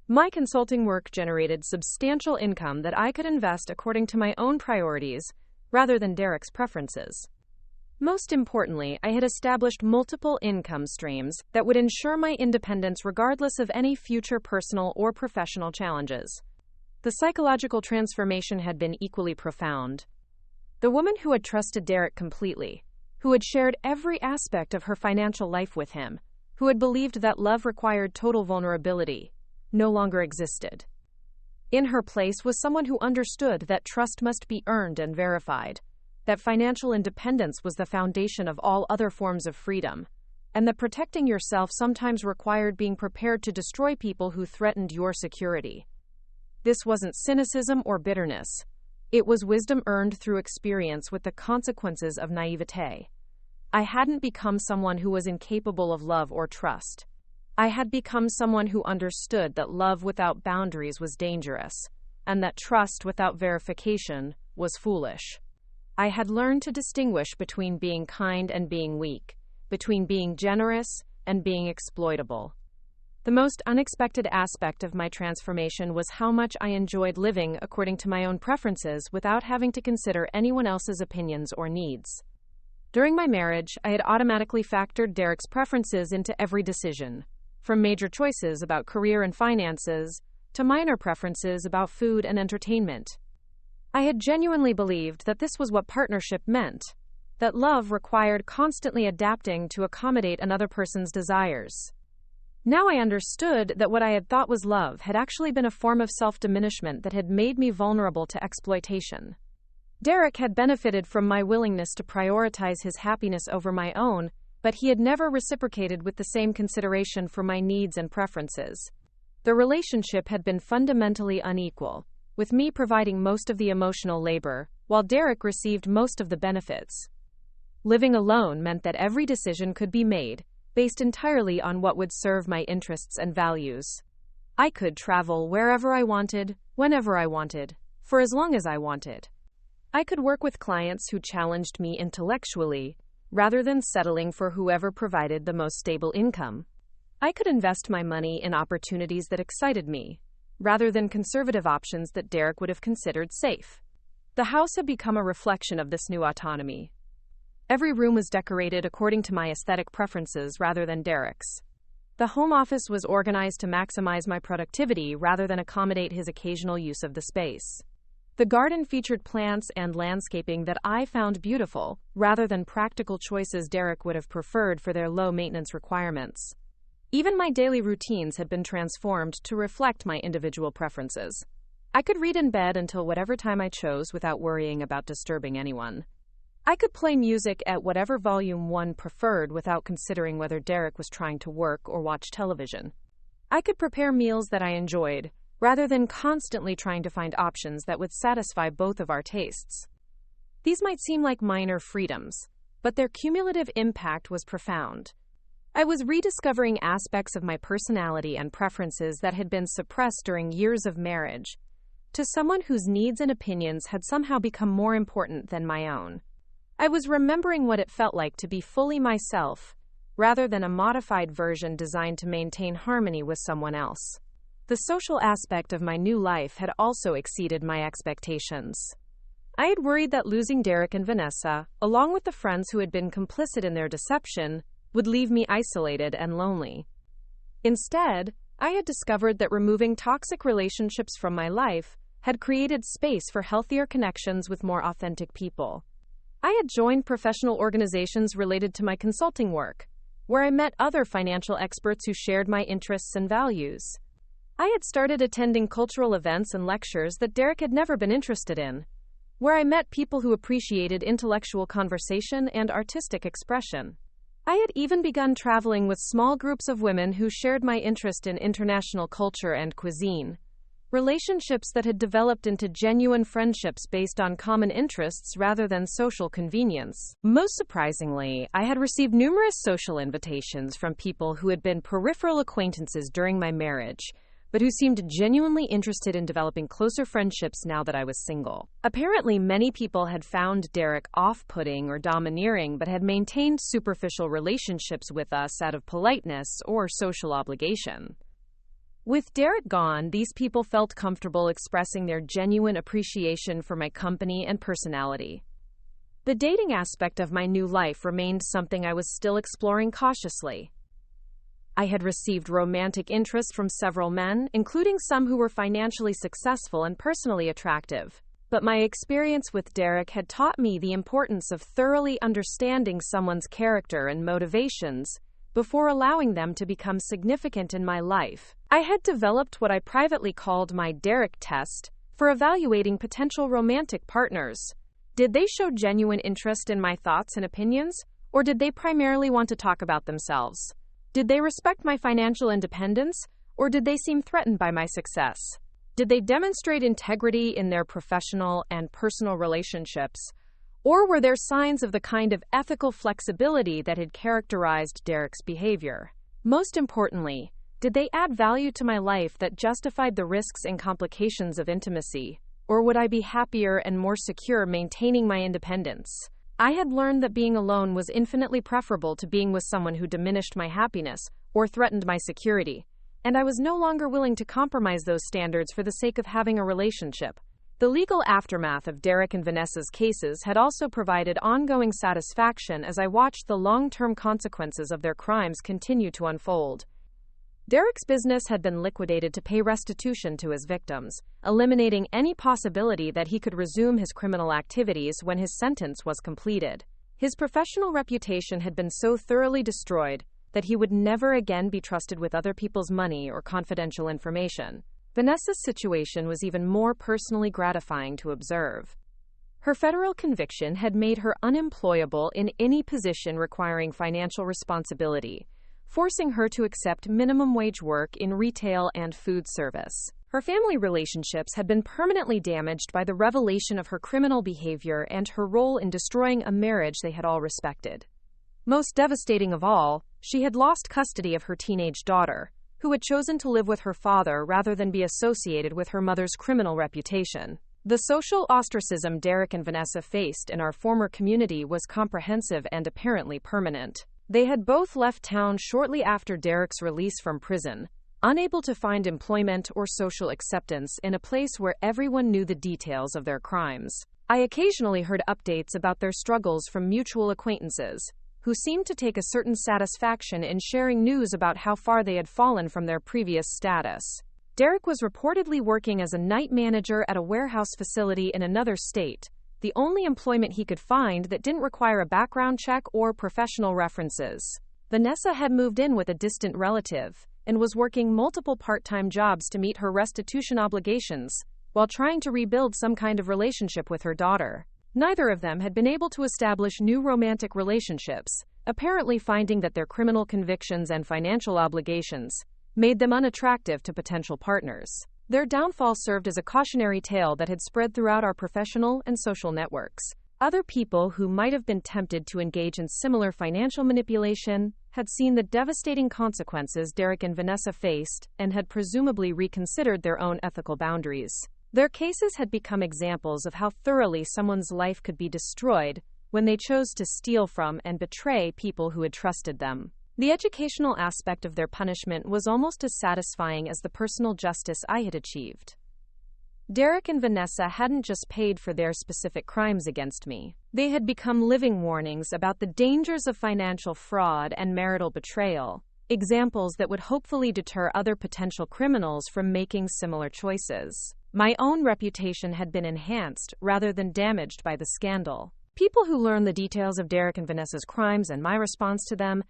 My consulting work generated substantial income that I could invest according to my own priorities rather than Derek's preferences. Most importantly, I had established multiple income streams that would ensure my independence regardless of any future personal or professional challenges. The psychological transformation had been equally profound. The woman who had trusted Derek completely, who had shared every aspect of her financial life with him, who had believed that love required total vulnerability, no longer existed. In her place was someone who understood that trust must be earned and verified, that financial independence was the foundation of all other forms of freedom, and that protecting yourself sometimes required being prepared to destroy people who threatened your security. This wasn't cynicism or bitterness. It was wisdom earned through experience with the consequences of naivete. I hadn't become someone who was incapable of love or trust. I had become someone who understood that love without boundaries was dangerous, and that trust without verification was foolish. I had learned to distinguish between being kind and being weak, between being generous and being exploitable. The most unexpected aspect of my transformation was how much I enjoyed living according to my own preferences without having to consider anyone else's opinions or needs. During my marriage, I had automatically factored Derek's preferences into every decision, from major choices about career and finances to minor preferences about food and entertainment. I had genuinely believed that this was what partnership meant, that love required constantly adapting to accommodate another person's desires. Now I understood that what I had thought was love had actually been a form of self-diminishment that had made me vulnerable to exploitation. Derek had benefited from my willingness to prioritize his happiness over my own, but he had never reciprocated with the same consideration for my needs and preferences. The relationship had been fundamentally unequal, with me providing most of the emotional labor, while Derek received most of the benefits. Living alone meant that every decision could be made, based entirely on what would serve my interests and values. I could travel wherever I wanted, whenever I wanted, for as long as I wanted. I could work with clients who challenged me intellectually, rather than settling for whoever provided the most stable income. I could invest my money in opportunities that excited me, rather than conservative options that Derek would have considered safe. The house had become a reflection of this new autonomy. Every room was decorated according to my aesthetic preferences rather than Derek's. The home office was organized to maximize my productivity rather than accommodate his occasional use of the space. The garden featured plants and landscaping that I found beautiful, rather than practical choices Derek would have preferred for their low-maintenance requirements. Even my daily routines had been transformed to reflect my individual preferences. I could read in bed until whatever time I chose without worrying about disturbing anyone. I could play music at whatever volume one preferred without considering whether Derek was trying to work or watch television. I could prepare meals that I enjoyed, rather than constantly trying to find options that would satisfy both of our tastes. These might seem like minor freedoms, but their cumulative impact was profound. I was rediscovering aspects of my personality and preferences that had been suppressed during years of marriage, to someone whose needs and opinions had somehow become more important than my own. I was remembering what it felt like to be fully myself, rather than a modified version designed to maintain harmony with someone else. The social aspect of my new life had also exceeded my expectations. I had worried that losing Derek and Vanessa, along with the friends who had been complicit in their deception, would leave me isolated and lonely. Instead, I had discovered that removing toxic relationships from my life had created space for healthier connections with more authentic people. I had joined professional organizations related to my consulting work, where I met other financial experts who shared my interests and values. I had started attending cultural events and lectures that Derek had never been interested in, where I met people who appreciated intellectual conversation and artistic expression. I had even begun traveling with small groups of women who shared my interest in international culture and cuisine, relationships that had developed into genuine friendships based on common interests rather than social convenience. Most surprisingly, I had received numerous social invitations from people who had been peripheral acquaintances during my marriage, but who seemed genuinely interested in developing closer friendships now that I was single. Apparently, many people had found Derek off-putting or domineering, but had maintained superficial relationships with us out of politeness or social obligation. With Derek gone, these people felt comfortable expressing their genuine appreciation for my company and personality. The dating aspect of my new life remained something I was still exploring cautiously. I had received romantic interest from several men, including some who were financially successful and personally attractive. But my experience with Derek had taught me the importance of thoroughly understanding someone's character and motivations before allowing them to become significant in my life. I had developed what I privately called my Derek test for evaluating potential romantic partners. Did they show genuine interest in my thoughts and opinions, or did they primarily want to talk about themselves? Did they respect my financial independence, or did they seem threatened by my success? Did they demonstrate integrity in their professional and personal relationships, or were there signs of the kind of ethical flexibility that had characterized Derek's behavior? Most importantly, did they add value to my life that justified the risks and complications of intimacy, or would I be happier and more secure maintaining my independence? I had learned that being alone was infinitely preferable to being with someone who diminished my happiness or threatened my security, and I was no longer willing to compromise those standards for the sake of having a relationship. The legal aftermath of Derek and Vanessa's cases had also provided ongoing satisfaction as I watched the long-term consequences of their crimes continue to unfold. Derek's business had been liquidated to pay restitution to his victims, eliminating any possibility that he could resume his criminal activities when his sentence was completed. His professional reputation had been so thoroughly destroyed that he would never again be trusted with other people's money or confidential information. Vanessa's situation was even more personally gratifying to observe. Her federal conviction had made her unemployable in any position requiring financial responsibility, forcing her to accept minimum wage work in retail and food service. Her family relationships had been permanently damaged by the revelation of her criminal behavior and her role in destroying a marriage they had all respected. Most devastating of all, she had lost custody of her teenage daughter, who had chosen to live with her father rather than be associated with her mother's criminal reputation. The social ostracism Derek and Vanessa faced in our former community was comprehensive and apparently permanent. They had both left town shortly after Derek's release from prison, unable to find employment or social acceptance in a place where everyone knew the details of their crimes. I occasionally heard updates about their struggles from mutual acquaintances, who seemed to take a certain satisfaction in sharing news about how far they had fallen from their previous status. Derek was reportedly working as a night manager at a warehouse facility in another state, the only employment he could find that didn't require a background check or professional references. Vanessa had moved in with a distant relative and was working multiple part-time jobs to meet her restitution obligations, while trying to rebuild some kind of relationship with her daughter. Neither of them had been able to establish new romantic relationships, apparently finding that their criminal convictions and financial obligations made them unattractive to potential partners. Their downfall served as a cautionary tale that had spread throughout our professional and social networks. Other people who might have been tempted to engage in similar financial manipulation had seen the devastating consequences Derek and Vanessa faced and had presumably reconsidered their own ethical boundaries. Their cases had become examples of how thoroughly someone's life could be destroyed when they chose to steal from and betray people who had trusted them. The educational aspect of their punishment was almost as satisfying as the personal justice I had achieved. Derek and Vanessa hadn't just paid for their specific crimes against me. They had become living warnings about the dangers of financial fraud and marital betrayal, examples that would hopefully deter other potential criminals from making similar choices. My own reputation had been enhanced rather than damaged by the scandal. People who learned the details of Derek and Vanessa's crimes and my response to them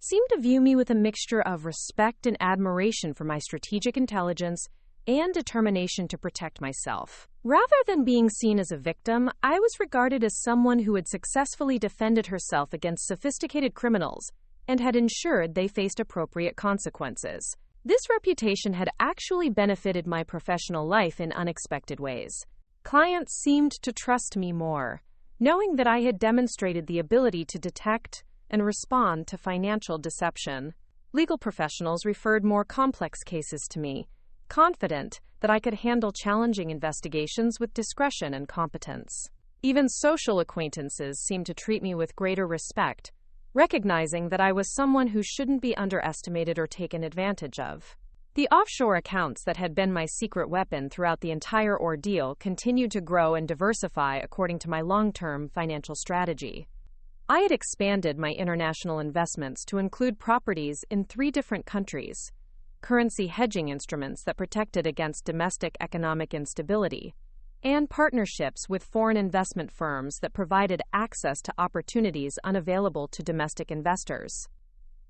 seemed to view me with a mixture of respect and admiration for my strategic intelligence and determination to protect myself. Rather than being seen as a victim, I was regarded as someone who had successfully defended herself against sophisticated criminals and had ensured they faced appropriate consequences. This reputation had actually benefited my professional life in unexpected ways. Clients seemed to trust me more, knowing that I had demonstrated the ability to detect and respond to financial deception. Legal professionals referred more complex cases to me, confident that I could handle challenging investigations with discretion and competence. Even social acquaintances seemed to treat me with greater respect, recognizing that I was someone who shouldn't be underestimated or taken advantage of. The offshore accounts that had been my secret weapon throughout the entire ordeal continued to grow and diversify according to my long-term financial strategy. I had expanded my international investments to include properties in 3 different countries, currency hedging instruments that protected against domestic economic instability, and partnerships with foreign investment firms that provided access to opportunities unavailable to domestic investors.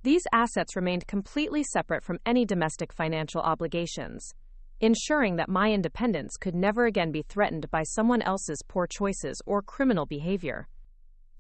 These assets remained completely separate from any domestic financial obligations, ensuring that my independence could never again be threatened by someone else's poor choices or criminal behavior.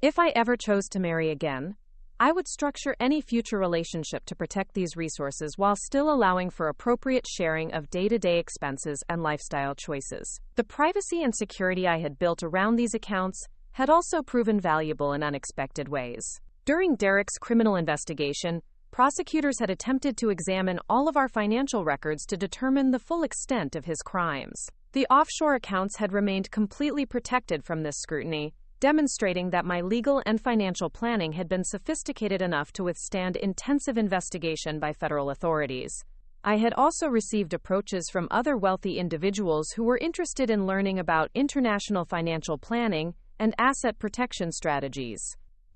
If I ever chose to marry again, I would structure any future relationship to protect these resources while still allowing for appropriate sharing of day-to-day expenses and lifestyle choices. The privacy and security I had built around these accounts had also proven valuable in unexpected ways. During Derek's criminal investigation, prosecutors had attempted to examine all of our financial records to determine the full extent of his crimes. The offshore accounts had remained completely protected from this scrutiny, demonstrating that my legal and financial planning had been sophisticated enough to withstand intensive investigation by federal authorities. I had also received approaches from other wealthy individuals who were interested in learning about international financial planning and asset protection strategies.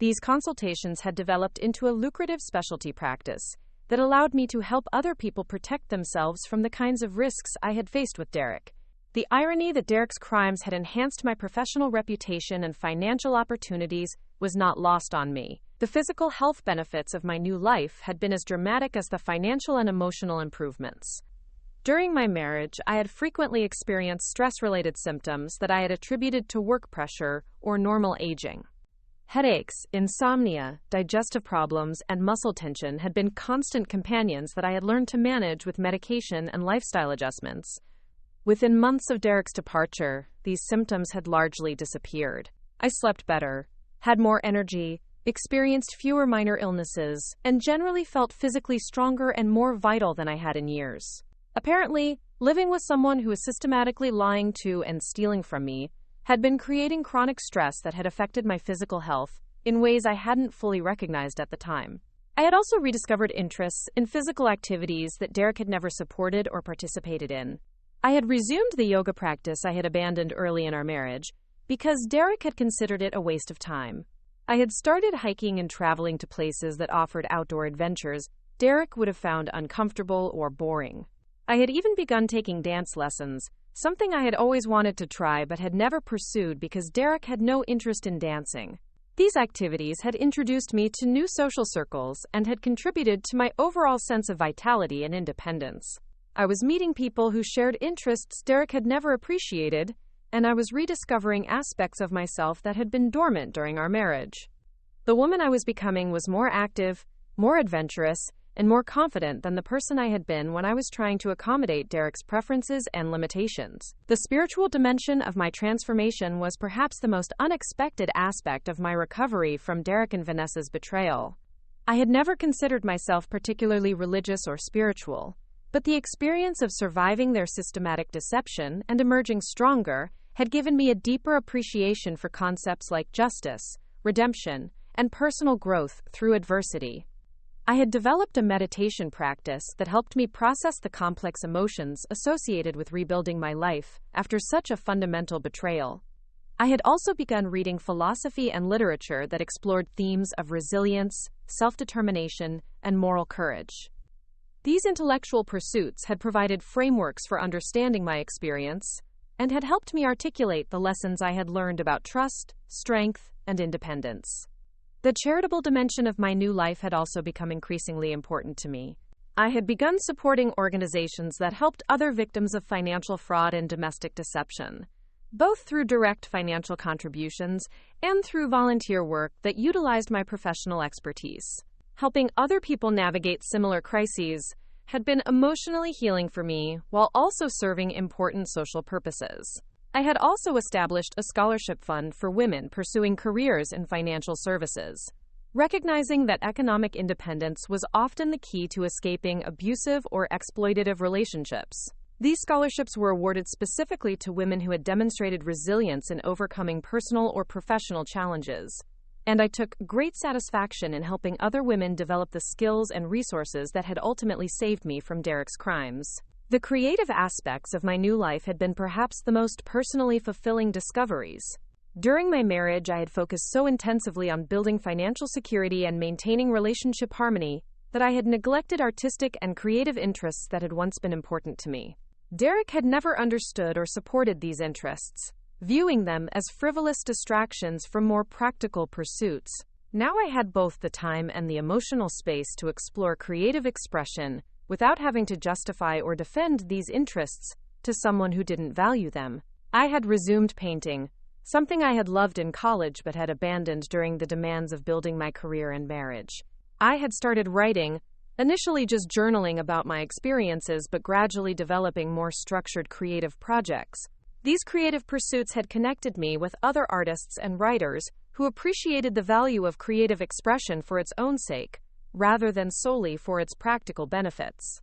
These consultations had developed into a lucrative specialty practice that allowed me to help other people protect themselves from the kinds of risks I had faced with Derek. The irony that Derek's crimes had enhanced my professional reputation and financial opportunities was not lost on me. The physical health benefits of my new life had been as dramatic as the financial and emotional improvements. During my marriage, I had frequently experienced stress-related symptoms that I had attributed to work pressure or normal aging. Headaches, insomnia, digestive problems, and muscle tension had been constant companions that I had learned to manage with medication and lifestyle adjustments. Within months of Derek's departure, these symptoms had largely disappeared. I slept better, had more energy, experienced fewer minor illnesses, and generally felt physically stronger and more vital than I had in years. Apparently, living with someone who was systematically lying to and stealing from me had been creating chronic stress that had affected my physical health in ways I hadn't fully recognized at the time. I had also rediscovered interests in physical activities that Derek had never supported or participated in. I had resumed the yoga practice I had abandoned early in our marriage because Derek had considered it a waste of time. I had started hiking and traveling to places that offered outdoor adventures Derek would have found uncomfortable or boring. I had even begun taking dance lessons, something I had always wanted to try but had never pursued because Derek had no interest in dancing. These activities had introduced me to new social circles and had contributed to my overall sense of vitality and independence. I was meeting people who shared interests Derek had never appreciated, and I was rediscovering aspects of myself that had been dormant during our marriage. The woman I was becoming was more active, more adventurous, and more confident than the person I had been when I was trying to accommodate Derek's preferences and limitations. The spiritual dimension of my transformation was perhaps the most unexpected aspect of my recovery from Derek and Vanessa's betrayal. I had never considered myself particularly religious or spiritual, but the experience of surviving their systematic deception and emerging stronger had given me a deeper appreciation for concepts like justice, redemption, and personal growth through adversity. I had developed a meditation practice that helped me process the complex emotions associated with rebuilding my life after such a fundamental betrayal. I had also begun reading philosophy and literature that explored themes of resilience, self-determination, and moral courage. These intellectual pursuits had provided frameworks for understanding my experience and had helped me articulate the lessons I had learned about trust, strength, and independence. The charitable dimension of my new life had also become increasingly important to me. I had begun supporting organizations that helped other victims of financial fraud and domestic deception, both through direct financial contributions and through volunteer work that utilized my professional expertise. Helping other people navigate similar crises had been emotionally healing for me while also serving important social purposes. I had also established a scholarship fund for women pursuing careers in financial services, recognizing that economic independence was often the key to escaping abusive or exploitative relationships. These scholarships were awarded specifically to women who had demonstrated resilience in overcoming personal or professional challenges, and I took great satisfaction in helping other women develop the skills and resources that had ultimately saved me from Derek's crimes. The creative aspects of my new life had been perhaps the most personally fulfilling discoveries. During my marriage, I had focused so intensively on building financial security and maintaining relationship harmony that I had neglected artistic and creative interests that had once been important to me. Derek had never understood or supported these interests, viewing them as frivolous distractions from more practical pursuits. Now I had both the time and the emotional space to explore creative expression without having to justify or defend these interests to someone who didn't value them. I had resumed painting, something I had loved in college but had abandoned during the demands of building my career and marriage. I had started writing, initially just journaling about my experiences but gradually developing more structured creative projects. These creative pursuits had connected me with other artists and writers who appreciated the value of creative expression for its own sake, rather than solely for its practical benefits.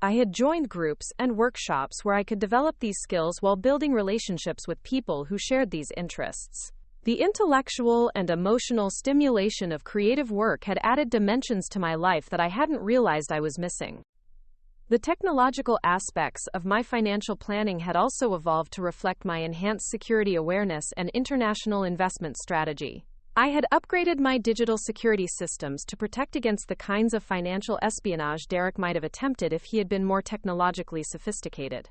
I had joined groups and workshops where I could develop these skills while building relationships with people who shared these interests. The intellectual and emotional stimulation of creative work had added dimensions to my life that I hadn't realized I was missing. The technological aspects of my financial planning had also evolved to reflect my enhanced security awareness and international investment strategy. I had upgraded my digital security systems to protect against the kinds of financial espionage Derek might have attempted if he had been more technologically sophisticated.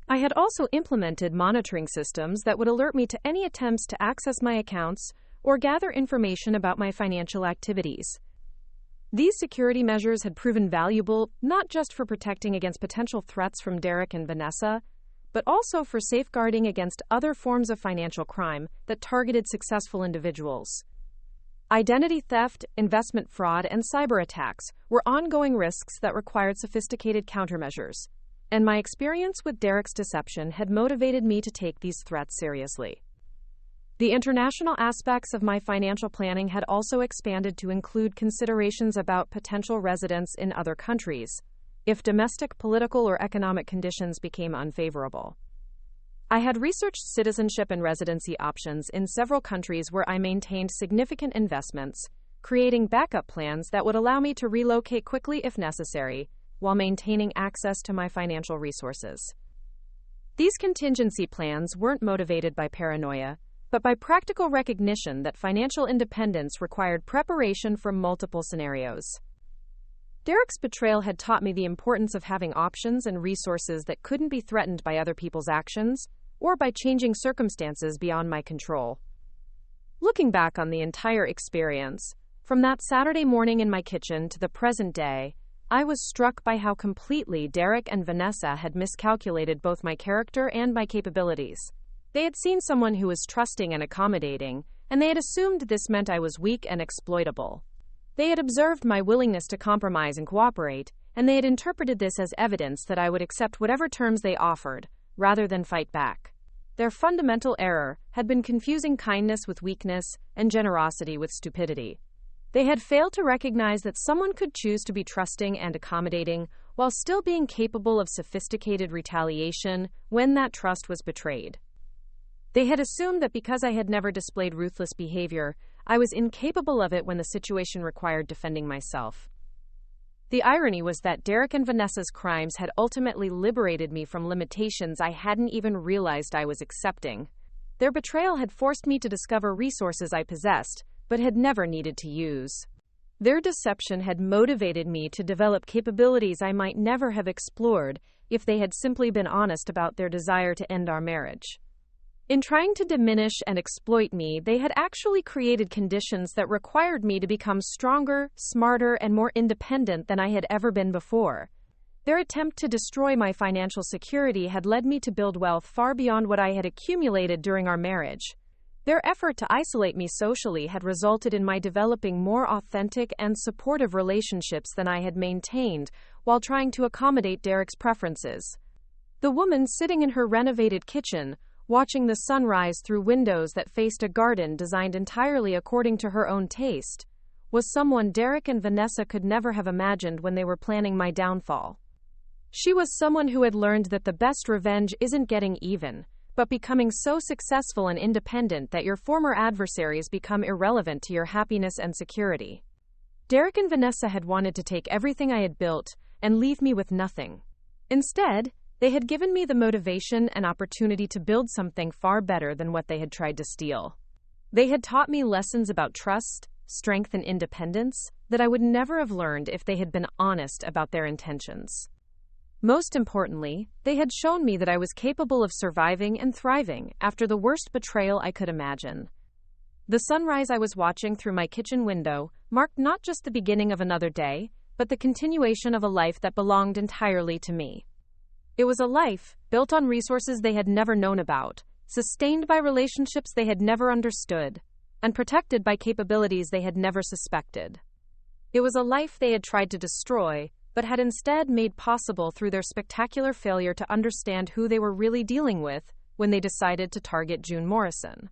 I had also implemented monitoring systems that would alert me to any attempts to access my accounts or gather information about my financial activities. These security measures had proven valuable not just for protecting against potential threats from Derek and Vanessa, but also for safeguarding against other forms of financial crime that targeted successful individuals. Identity theft, investment fraud, and cyber attacks were ongoing risks that required sophisticated countermeasures, and my experience with Derek's deception had motivated me to take these threats seriously. The international aspects of my financial planning had also expanded to include considerations about potential residence in other countries, if domestic political or economic conditions became unfavorable. I had researched citizenship and residency options in several countries where I maintained significant investments, creating backup plans that would allow me to relocate quickly if necessary, while maintaining access to my financial resources. These contingency plans weren't motivated by paranoia, but by practical recognition that financial independence required preparation for multiple scenarios. Derek's betrayal had taught me the importance of having options and resources that couldn't be threatened by other people's actions or by changing circumstances beyond my control. Looking back on the entire experience, from that Saturday morning in my kitchen to the present day, I was struck by how completely Derek and Vanessa had miscalculated both my character and my capabilities. They had seen someone who was trusting and accommodating, and they had assumed this meant I was weak and exploitable. They had observed my willingness to compromise and cooperate, and they had interpreted this as evidence that I would accept whatever terms they offered, rather than fight back. Their fundamental error had been confusing kindness with weakness and generosity with stupidity. They had failed to recognize that someone could choose to be trusting and accommodating while still being capable of sophisticated retaliation when that trust was betrayed. They had assumed that because I had never displayed ruthless behavior, I was incapable of it when the situation required defending myself. The irony was that Derek and Vanessa's crimes had ultimately liberated me from limitations I hadn't even realized I was accepting. Their betrayal had forced me to discover resources I possessed, but had never needed to use. Their deception had motivated me to develop capabilities I might never have explored if they had simply been honest about their desire to end our marriage. In trying to diminish and exploit me, they had actually created conditions that required me to become stronger, smarter, and more independent than I had ever been before. Their attempt to destroy my financial security had led me to build wealth far beyond what I had accumulated during our marriage. Their effort to isolate me socially had resulted in my developing more authentic and supportive relationships than I had maintained while trying to accommodate Derek's preferences. The woman sitting in her renovated kitchen, watching the sunrise through windows that faced a garden designed entirely according to her own taste, was someone Derek and Vanessa could never have imagined when they were planning my downfall. She was someone who had learned that the best revenge isn't getting even, but becoming so successful and independent that your former adversaries become irrelevant to your happiness and security. Derek and Vanessa had wanted to take everything I had built and leave me with nothing. Instead, they had given me the motivation and opportunity to build something far better than what they had tried to steal. They had taught me lessons about trust, strength, and independence that I would never have learned if they had been honest about their intentions. Most importantly, they had shown me that I was capable of surviving and thriving after the worst betrayal I could imagine. The sunrise I was watching through my kitchen window marked not just the beginning of another day, but the continuation of a life that belonged entirely to me. It was a life built on resources they had never known about, sustained by relationships they had never understood, and protected by capabilities they had never suspected. It was a life they had tried to destroy, but had instead made possible through their spectacular failure to understand who they were really dealing with when they decided to target June Morrison.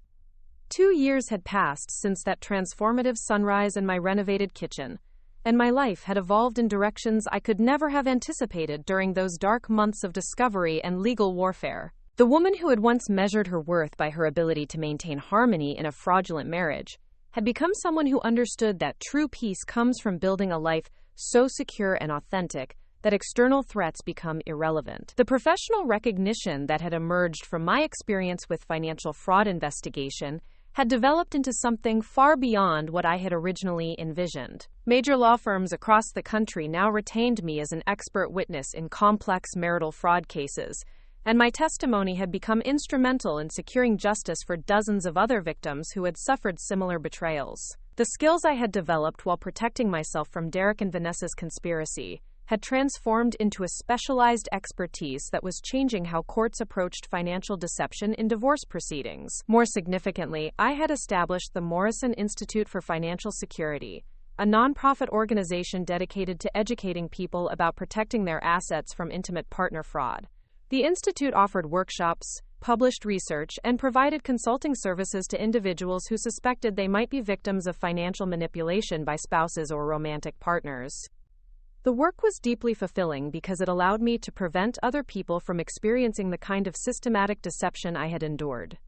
2 years had passed since that transformative sunrise in my renovated kitchen, and my life had evolved in directions I could never have anticipated during those dark months of discovery and legal warfare. The woman who had once measured her worth by her ability to maintain harmony in a fraudulent marriage had become someone who understood that true peace comes from building a life so secure and authentic that external threats become irrelevant. The professional recognition that had emerged from my experience with financial fraud investigation had developed into something far beyond what I had originally envisioned. Major law firms across the country now retained me as an expert witness in complex marital fraud cases, and my testimony had become instrumental in securing justice for dozens of other victims who had suffered similar betrayals. The skills I had developed while protecting myself from Derek and Vanessa's conspiracy had transformed into a specialized expertise that was changing how courts approached financial deception in divorce proceedings. More significantly, I had established the Morrison Institute for Financial Security, a nonprofit organization dedicated to educating people about protecting their assets from intimate partner fraud. The institute offered workshops, published research, and provided consulting services to individuals who suspected they might be victims of financial manipulation by spouses or romantic partners. The work was deeply fulfilling because it allowed me to prevent other people from experiencing the kind of systematic deception I had endured.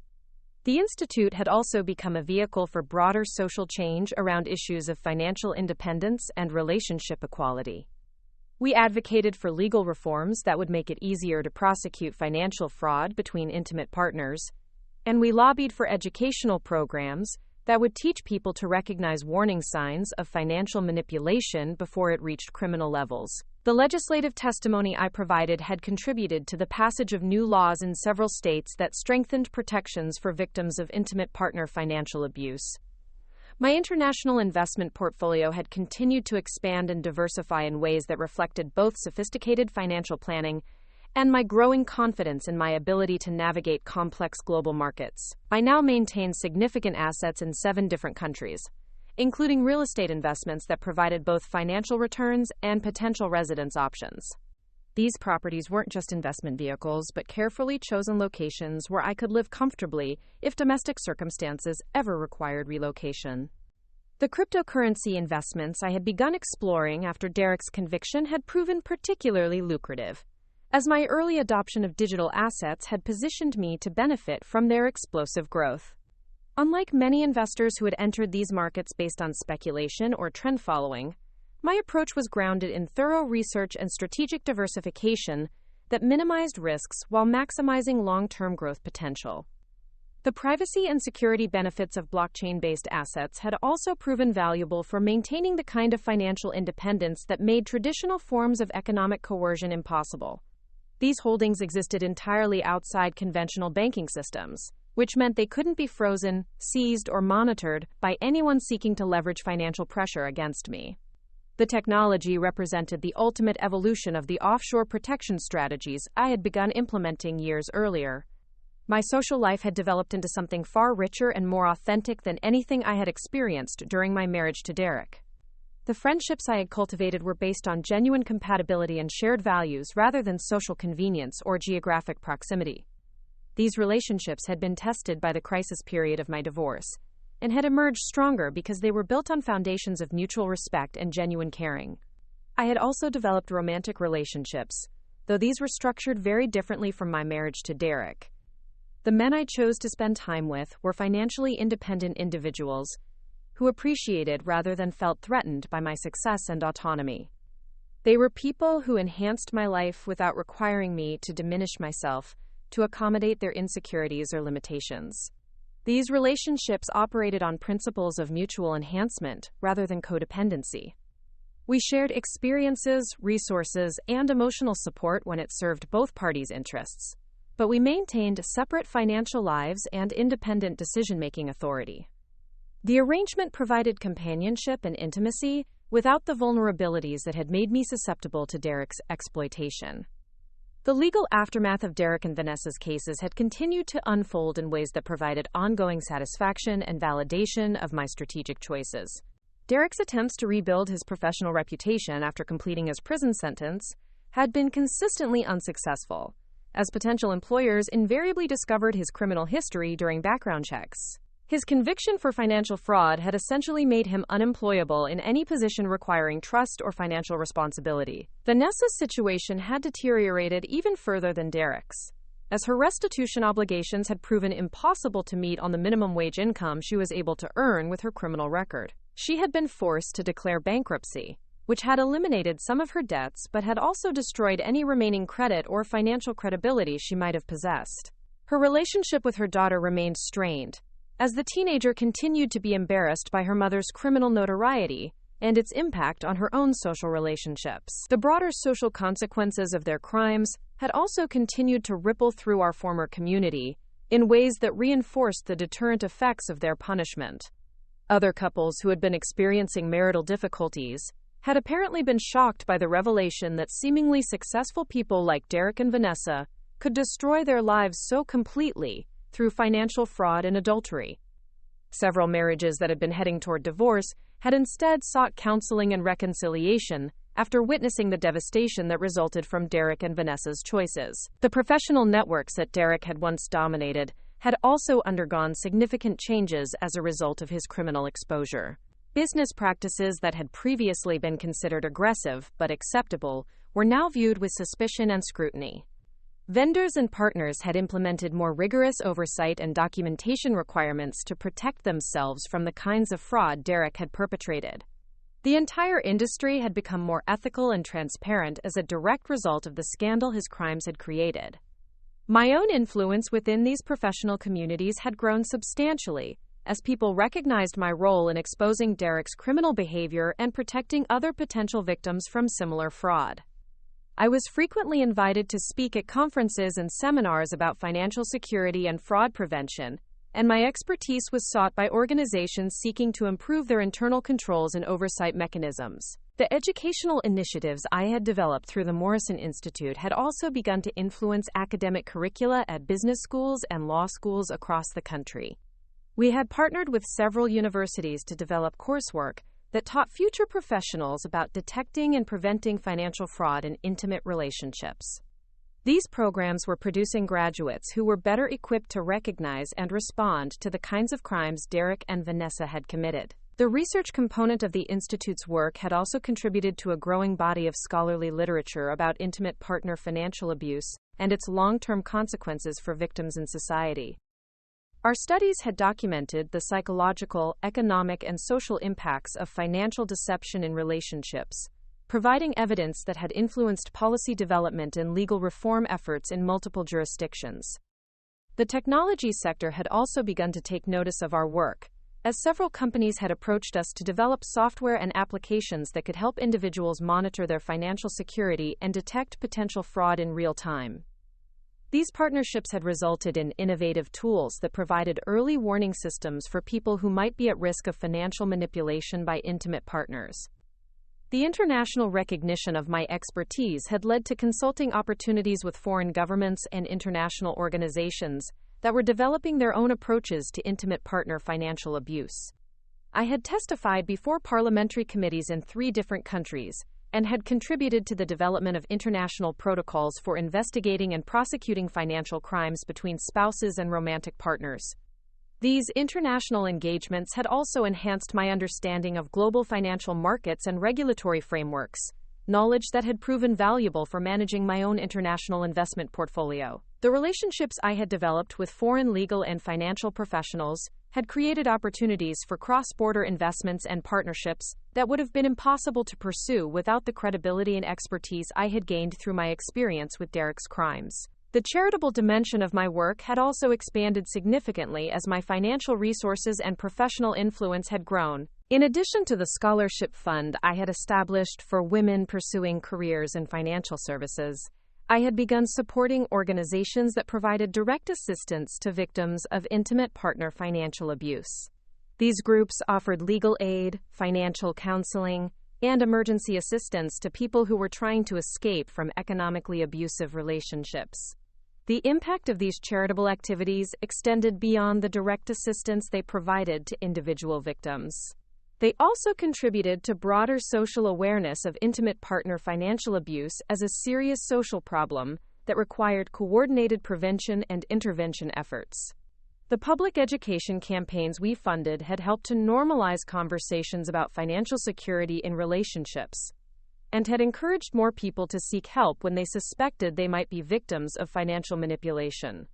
The Institute had also become a vehicle for broader social change around issues of financial independence and relationship equality. We advocated for legal reforms that would make it easier to prosecute financial fraud between intimate partners, and we lobbied for educational programs that would teach people to recognize warning signs of financial manipulation before it reached criminal levels. The legislative testimony I provided had contributed to the passage of new laws in several states that strengthened protections for victims of intimate partner financial abuse. My international investment portfolio had continued to expand and diversify in ways that reflected both sophisticated financial planning and my growing confidence in my ability to navigate complex global markets. I now maintain significant assets in 7 different countries, including real estate investments that provided both financial returns and potential residence options. These properties weren't just investment vehicles, but carefully chosen locations where I could live comfortably if domestic circumstances ever required relocation. The cryptocurrency investments I had begun exploring after Derek's conviction had proven particularly lucrative, as my early adoption of digital assets had positioned me to benefit from their explosive growth. Unlike many investors who had entered these markets based on speculation or trend following, my approach was grounded in thorough research and strategic diversification that minimized risks while maximizing long-term growth potential. The privacy and security benefits of blockchain-based assets had also proven valuable for maintaining the kind of financial independence that made traditional forms of economic coercion impossible. These holdings existed entirely outside conventional banking systems, which meant they couldn't be frozen, seized, or monitored by anyone seeking to leverage financial pressure against me. The technology represented the ultimate evolution of the offshore protection strategies I had begun implementing years earlier. My social life had developed into something far richer and more authentic than anything I had experienced during my marriage to Derek. The friendships I had cultivated were based on genuine compatibility and shared values rather than social convenience or geographic proximity. These relationships had been tested by the crisis period of my divorce, and had emerged stronger because they were built on foundations of mutual respect and genuine caring. I had also developed romantic relationships, though these were structured very differently from my marriage to Derek. The men I chose to spend time with were financially independent individuals who appreciated rather than felt threatened by my success and autonomy. They were people who enhanced my life without requiring me to diminish myself to accommodate their insecurities or limitations. These relationships operated on principles of mutual enhancement rather than codependency. We shared experiences, resources, and emotional support when it served both parties' interests, but we maintained separate financial lives and independent decision-making authority. The arrangement provided companionship and intimacy without the vulnerabilities that had made me susceptible to Derek's exploitation. The legal aftermath of Derek and Vanessa's cases had continued to unfold in ways that provided ongoing satisfaction and validation of my strategic choices. Derek's attempts to rebuild his professional reputation after completing his prison sentence had been consistently unsuccessful, as potential employers invariably discovered his criminal history during background checks. His conviction for financial fraud had essentially made him unemployable in any position requiring trust or financial responsibility. Vanessa's situation had deteriorated even further than Derek's, as her restitution obligations had proven impossible to meet on the minimum wage income she was able to earn with her criminal record. She had been forced to declare bankruptcy, which had eliminated some of her debts but had also destroyed any remaining credit or financial credibility she might have possessed. Her relationship with her daughter remained strained, as the teenager continued to be embarrassed by her mother's criminal notoriety and its impact on her own social relationships. The broader social consequences of their crimes had also continued to ripple through our former community in ways that reinforced the deterrent effects of their punishment. Other couples who had been experiencing marital difficulties had apparently been shocked by the revelation that seemingly successful people like Derek and Vanessa could destroy their lives so completely through financial fraud and adultery. Several marriages that had been heading toward divorce had instead sought counseling and reconciliation after witnessing the devastation that resulted from Derek and Vanessa's choices. The professional networks that Derek had once dominated had also undergone significant changes as a result of his criminal exposure. Business practices that had previously been considered aggressive but acceptable were now viewed with suspicion and scrutiny. Vendors and partners had implemented more rigorous oversight and documentation requirements to protect themselves from the kinds of fraud Derek had perpetrated. The entire industry had become more ethical and transparent as a direct result of the scandal his crimes had created. My own influence within these professional communities had grown substantially, as people recognized my role in exposing Derek's criminal behavior and protecting other potential victims from similar fraud. I was frequently invited to speak at conferences and seminars about financial security and fraud prevention, and my expertise was sought by organizations seeking to improve their internal controls and oversight mechanisms. The educational initiatives I had developed through the Morrison Institute had also begun to influence academic curricula at business schools and law schools across the country. We had partnered with several universities to develop coursework that taught future professionals about detecting and preventing financial fraud in intimate relationships. These programs were producing graduates who were better equipped to recognize and respond to the kinds of crimes Derek and Vanessa had committed. The research component of the Institute's work had also contributed to a growing body of scholarly literature about intimate partner financial abuse and its long-term consequences for victims in society. Our studies had documented the psychological, economic, and social impacts of financial deception in relationships, providing evidence that had influenced policy development and legal reform efforts in multiple jurisdictions. The technology sector had also begun to take notice of our work, as several companies had approached us to develop software and applications that could help individuals monitor their financial security and detect potential fraud in real time. These partnerships had resulted in innovative tools that provided early warning systems for people who might be at risk of financial manipulation by intimate partners. The international recognition of my expertise had led to consulting opportunities with foreign governments and international organizations that were developing their own approaches to intimate partner financial abuse. I had testified before parliamentary committees in 3 different countries, and had contributed to the development of international protocols for investigating and prosecuting financial crimes between spouses and romantic partners. These international engagements had also enhanced my understanding of global financial markets and regulatory frameworks, knowledge that had proven valuable for managing my own international investment portfolio. The relationships I had developed with foreign legal and financial professionals had created opportunities for cross-border investments and partnerships that would have been impossible to pursue without the credibility and expertise I had gained through my experience with Derek's crimes. The charitable dimension of my work had also expanded significantly as my financial resources and professional influence had grown. In addition to the scholarship fund I had established for women pursuing careers in financial services, I had begun supporting organizations that provided direct assistance to victims of intimate partner financial abuse. These groups offered legal aid, financial counseling, and emergency assistance to people who were trying to escape from economically abusive relationships. The impact of these charitable activities extended beyond the direct assistance they provided to individual victims. They also contributed to broader social awareness of intimate partner financial abuse as a serious social problem that required coordinated prevention and intervention efforts. The public education campaigns we funded had helped to normalize conversations about financial security in relationships, and had encouraged more people to seek help when they suspected they might be victims of financial manipulation.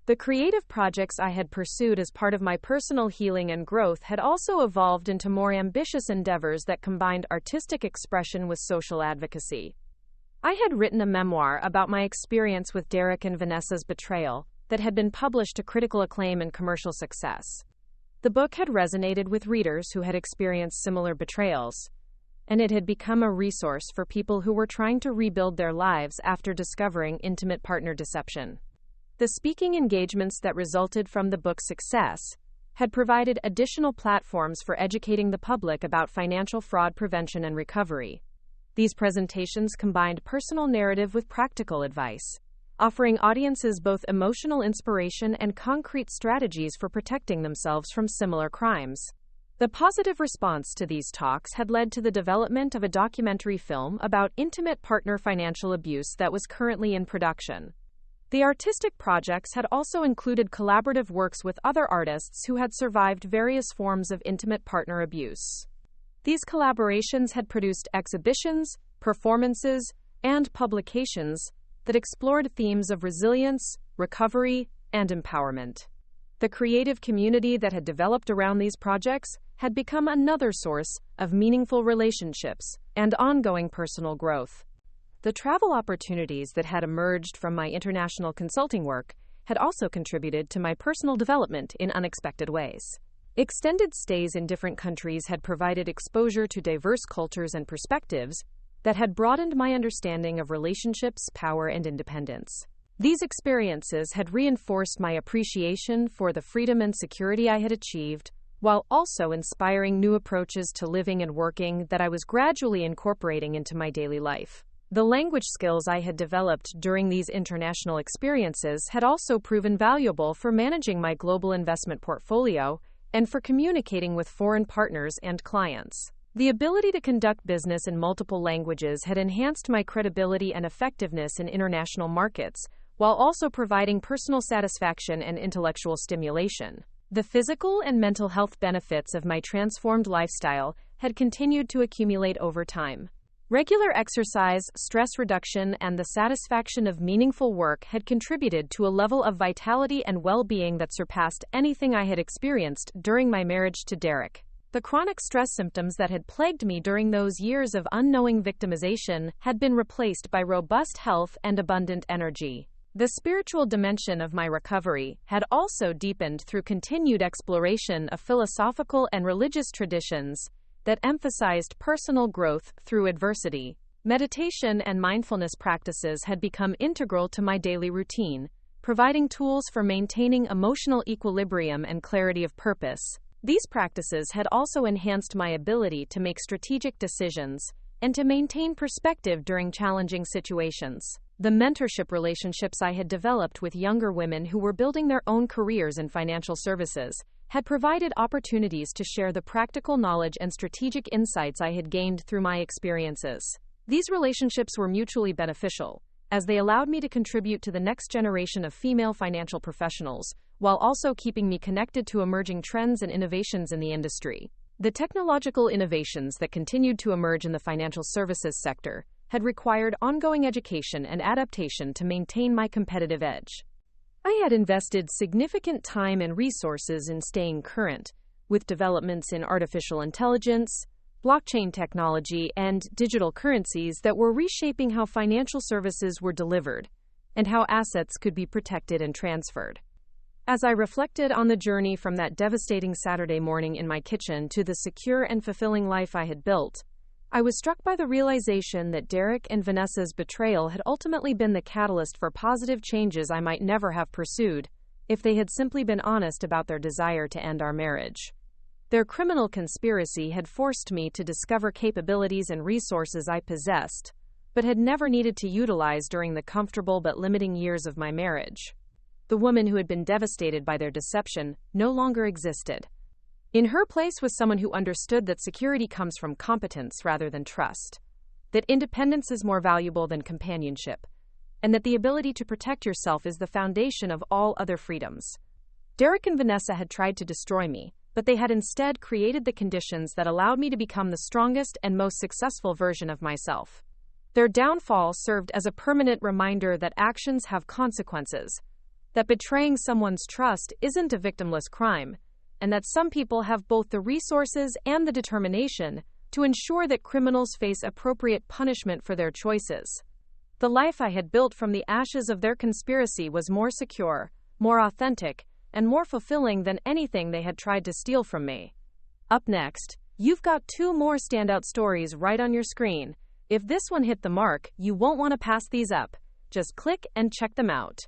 The creative projects I had pursued as part of my personal healing and growth had also evolved into more ambitious endeavors that combined artistic expression with social advocacy. I had written a memoir about my experience with Derek and Vanessa's betrayal that had been published to critical acclaim and commercial success. The book had resonated with readers who had experienced similar betrayals, and it had become a resource for people who were trying to rebuild their lives after discovering intimate partner deception. The speaking engagements that resulted from the book's success had provided additional platforms for educating the public about financial fraud prevention and recovery. These presentations combined personal narrative with practical advice, offering audiences both emotional inspiration and concrete strategies for protecting themselves from similar crimes. The positive response to these talks had led to the development of a documentary film about intimate partner financial abuse that was currently in production. The artistic projects had also included collaborative works with other artists who had survived various forms of intimate partner abuse. These collaborations had produced exhibitions, performances, and publications that explored themes of resilience, recovery, and empowerment. The creative community that had developed around these projects had become another source of meaningful relationships and ongoing personal growth. The travel opportunities that had emerged from my international consulting work had also contributed to my personal development in unexpected ways. Extended stays in different countries had provided exposure to diverse cultures and perspectives that had broadened my understanding of relationships, power, and independence. These experiences had reinforced my appreciation for the freedom and security I had achieved, while also inspiring new approaches to living and working that I was gradually incorporating into my daily life. The language skills I had developed during these international experiences had also proven valuable for managing my global investment portfolio and for communicating with foreign partners and clients. The ability to conduct business in multiple languages had enhanced my credibility and effectiveness in international markets, while also providing personal satisfaction and intellectual stimulation. The physical and mental health benefits of my transformed lifestyle had continued to accumulate over time. Regular exercise, stress reduction, and the satisfaction of meaningful work had contributed to a level of vitality and well-being that surpassed anything I had experienced during my marriage to Derek. The chronic stress symptoms that had plagued me during those years of unknowing victimization had been replaced by robust health and abundant energy. The spiritual dimension of my recovery had also deepened through continued exploration of philosophical and religious traditions that emphasized personal growth through adversity. Meditation and mindfulness practices had become integral to my daily routine, providing tools for maintaining emotional equilibrium and clarity of purpose. These practices had also enhanced my ability to make strategic decisions and to maintain perspective during challenging situations. The mentorship relationships I had developed with younger women who were building their own careers in financial services had provided opportunities to share the practical knowledge and strategic insights I had gained through my experiences. These relationships were mutually beneficial, as they allowed me to contribute to the next generation of female financial professionals, while also keeping me connected to emerging trends and innovations in the industry. The technological innovations that continued to emerge in the financial services sector had required ongoing education and adaptation to maintain my competitive edge. I had invested significant time and resources in staying current with developments in artificial intelligence, blockchain technology, and digital currencies that were reshaping how financial services were delivered and how assets could be protected and transferred. As I reflected on the journey from that devastating Saturday morning in my kitchen to the secure and fulfilling life I had built, I was struck by the realization that Derek and Vanessa's betrayal had ultimately been the catalyst for positive changes I might never have pursued if they had simply been honest about their desire to end our marriage. Their criminal conspiracy had forced me to discover capabilities and resources I possessed, but had never needed to utilize during the comfortable but limiting years of my marriage. The woman who had been devastated by their deception no longer existed. In her place was someone who understood that security comes from competence rather than trust, that independence is more valuable than companionship, and that the ability to protect yourself is the foundation of all other freedoms. Derek and Vanessa had tried to destroy me, but they had instead created the conditions that allowed me to become the strongest and most successful version of myself. Their downfall served as a permanent reminder that actions have consequences, that betraying someone's trust isn't a victimless crime, and that some people have both the resources and the determination to ensure that criminals face appropriate punishment for their choices. The life I had built from the ashes of their conspiracy was more secure, more authentic, and more fulfilling than anything they had tried to steal from me. Up next, you've got 2 more standout stories right on your screen. If this one hit the mark, you won't want to pass these up. Just click and check them out.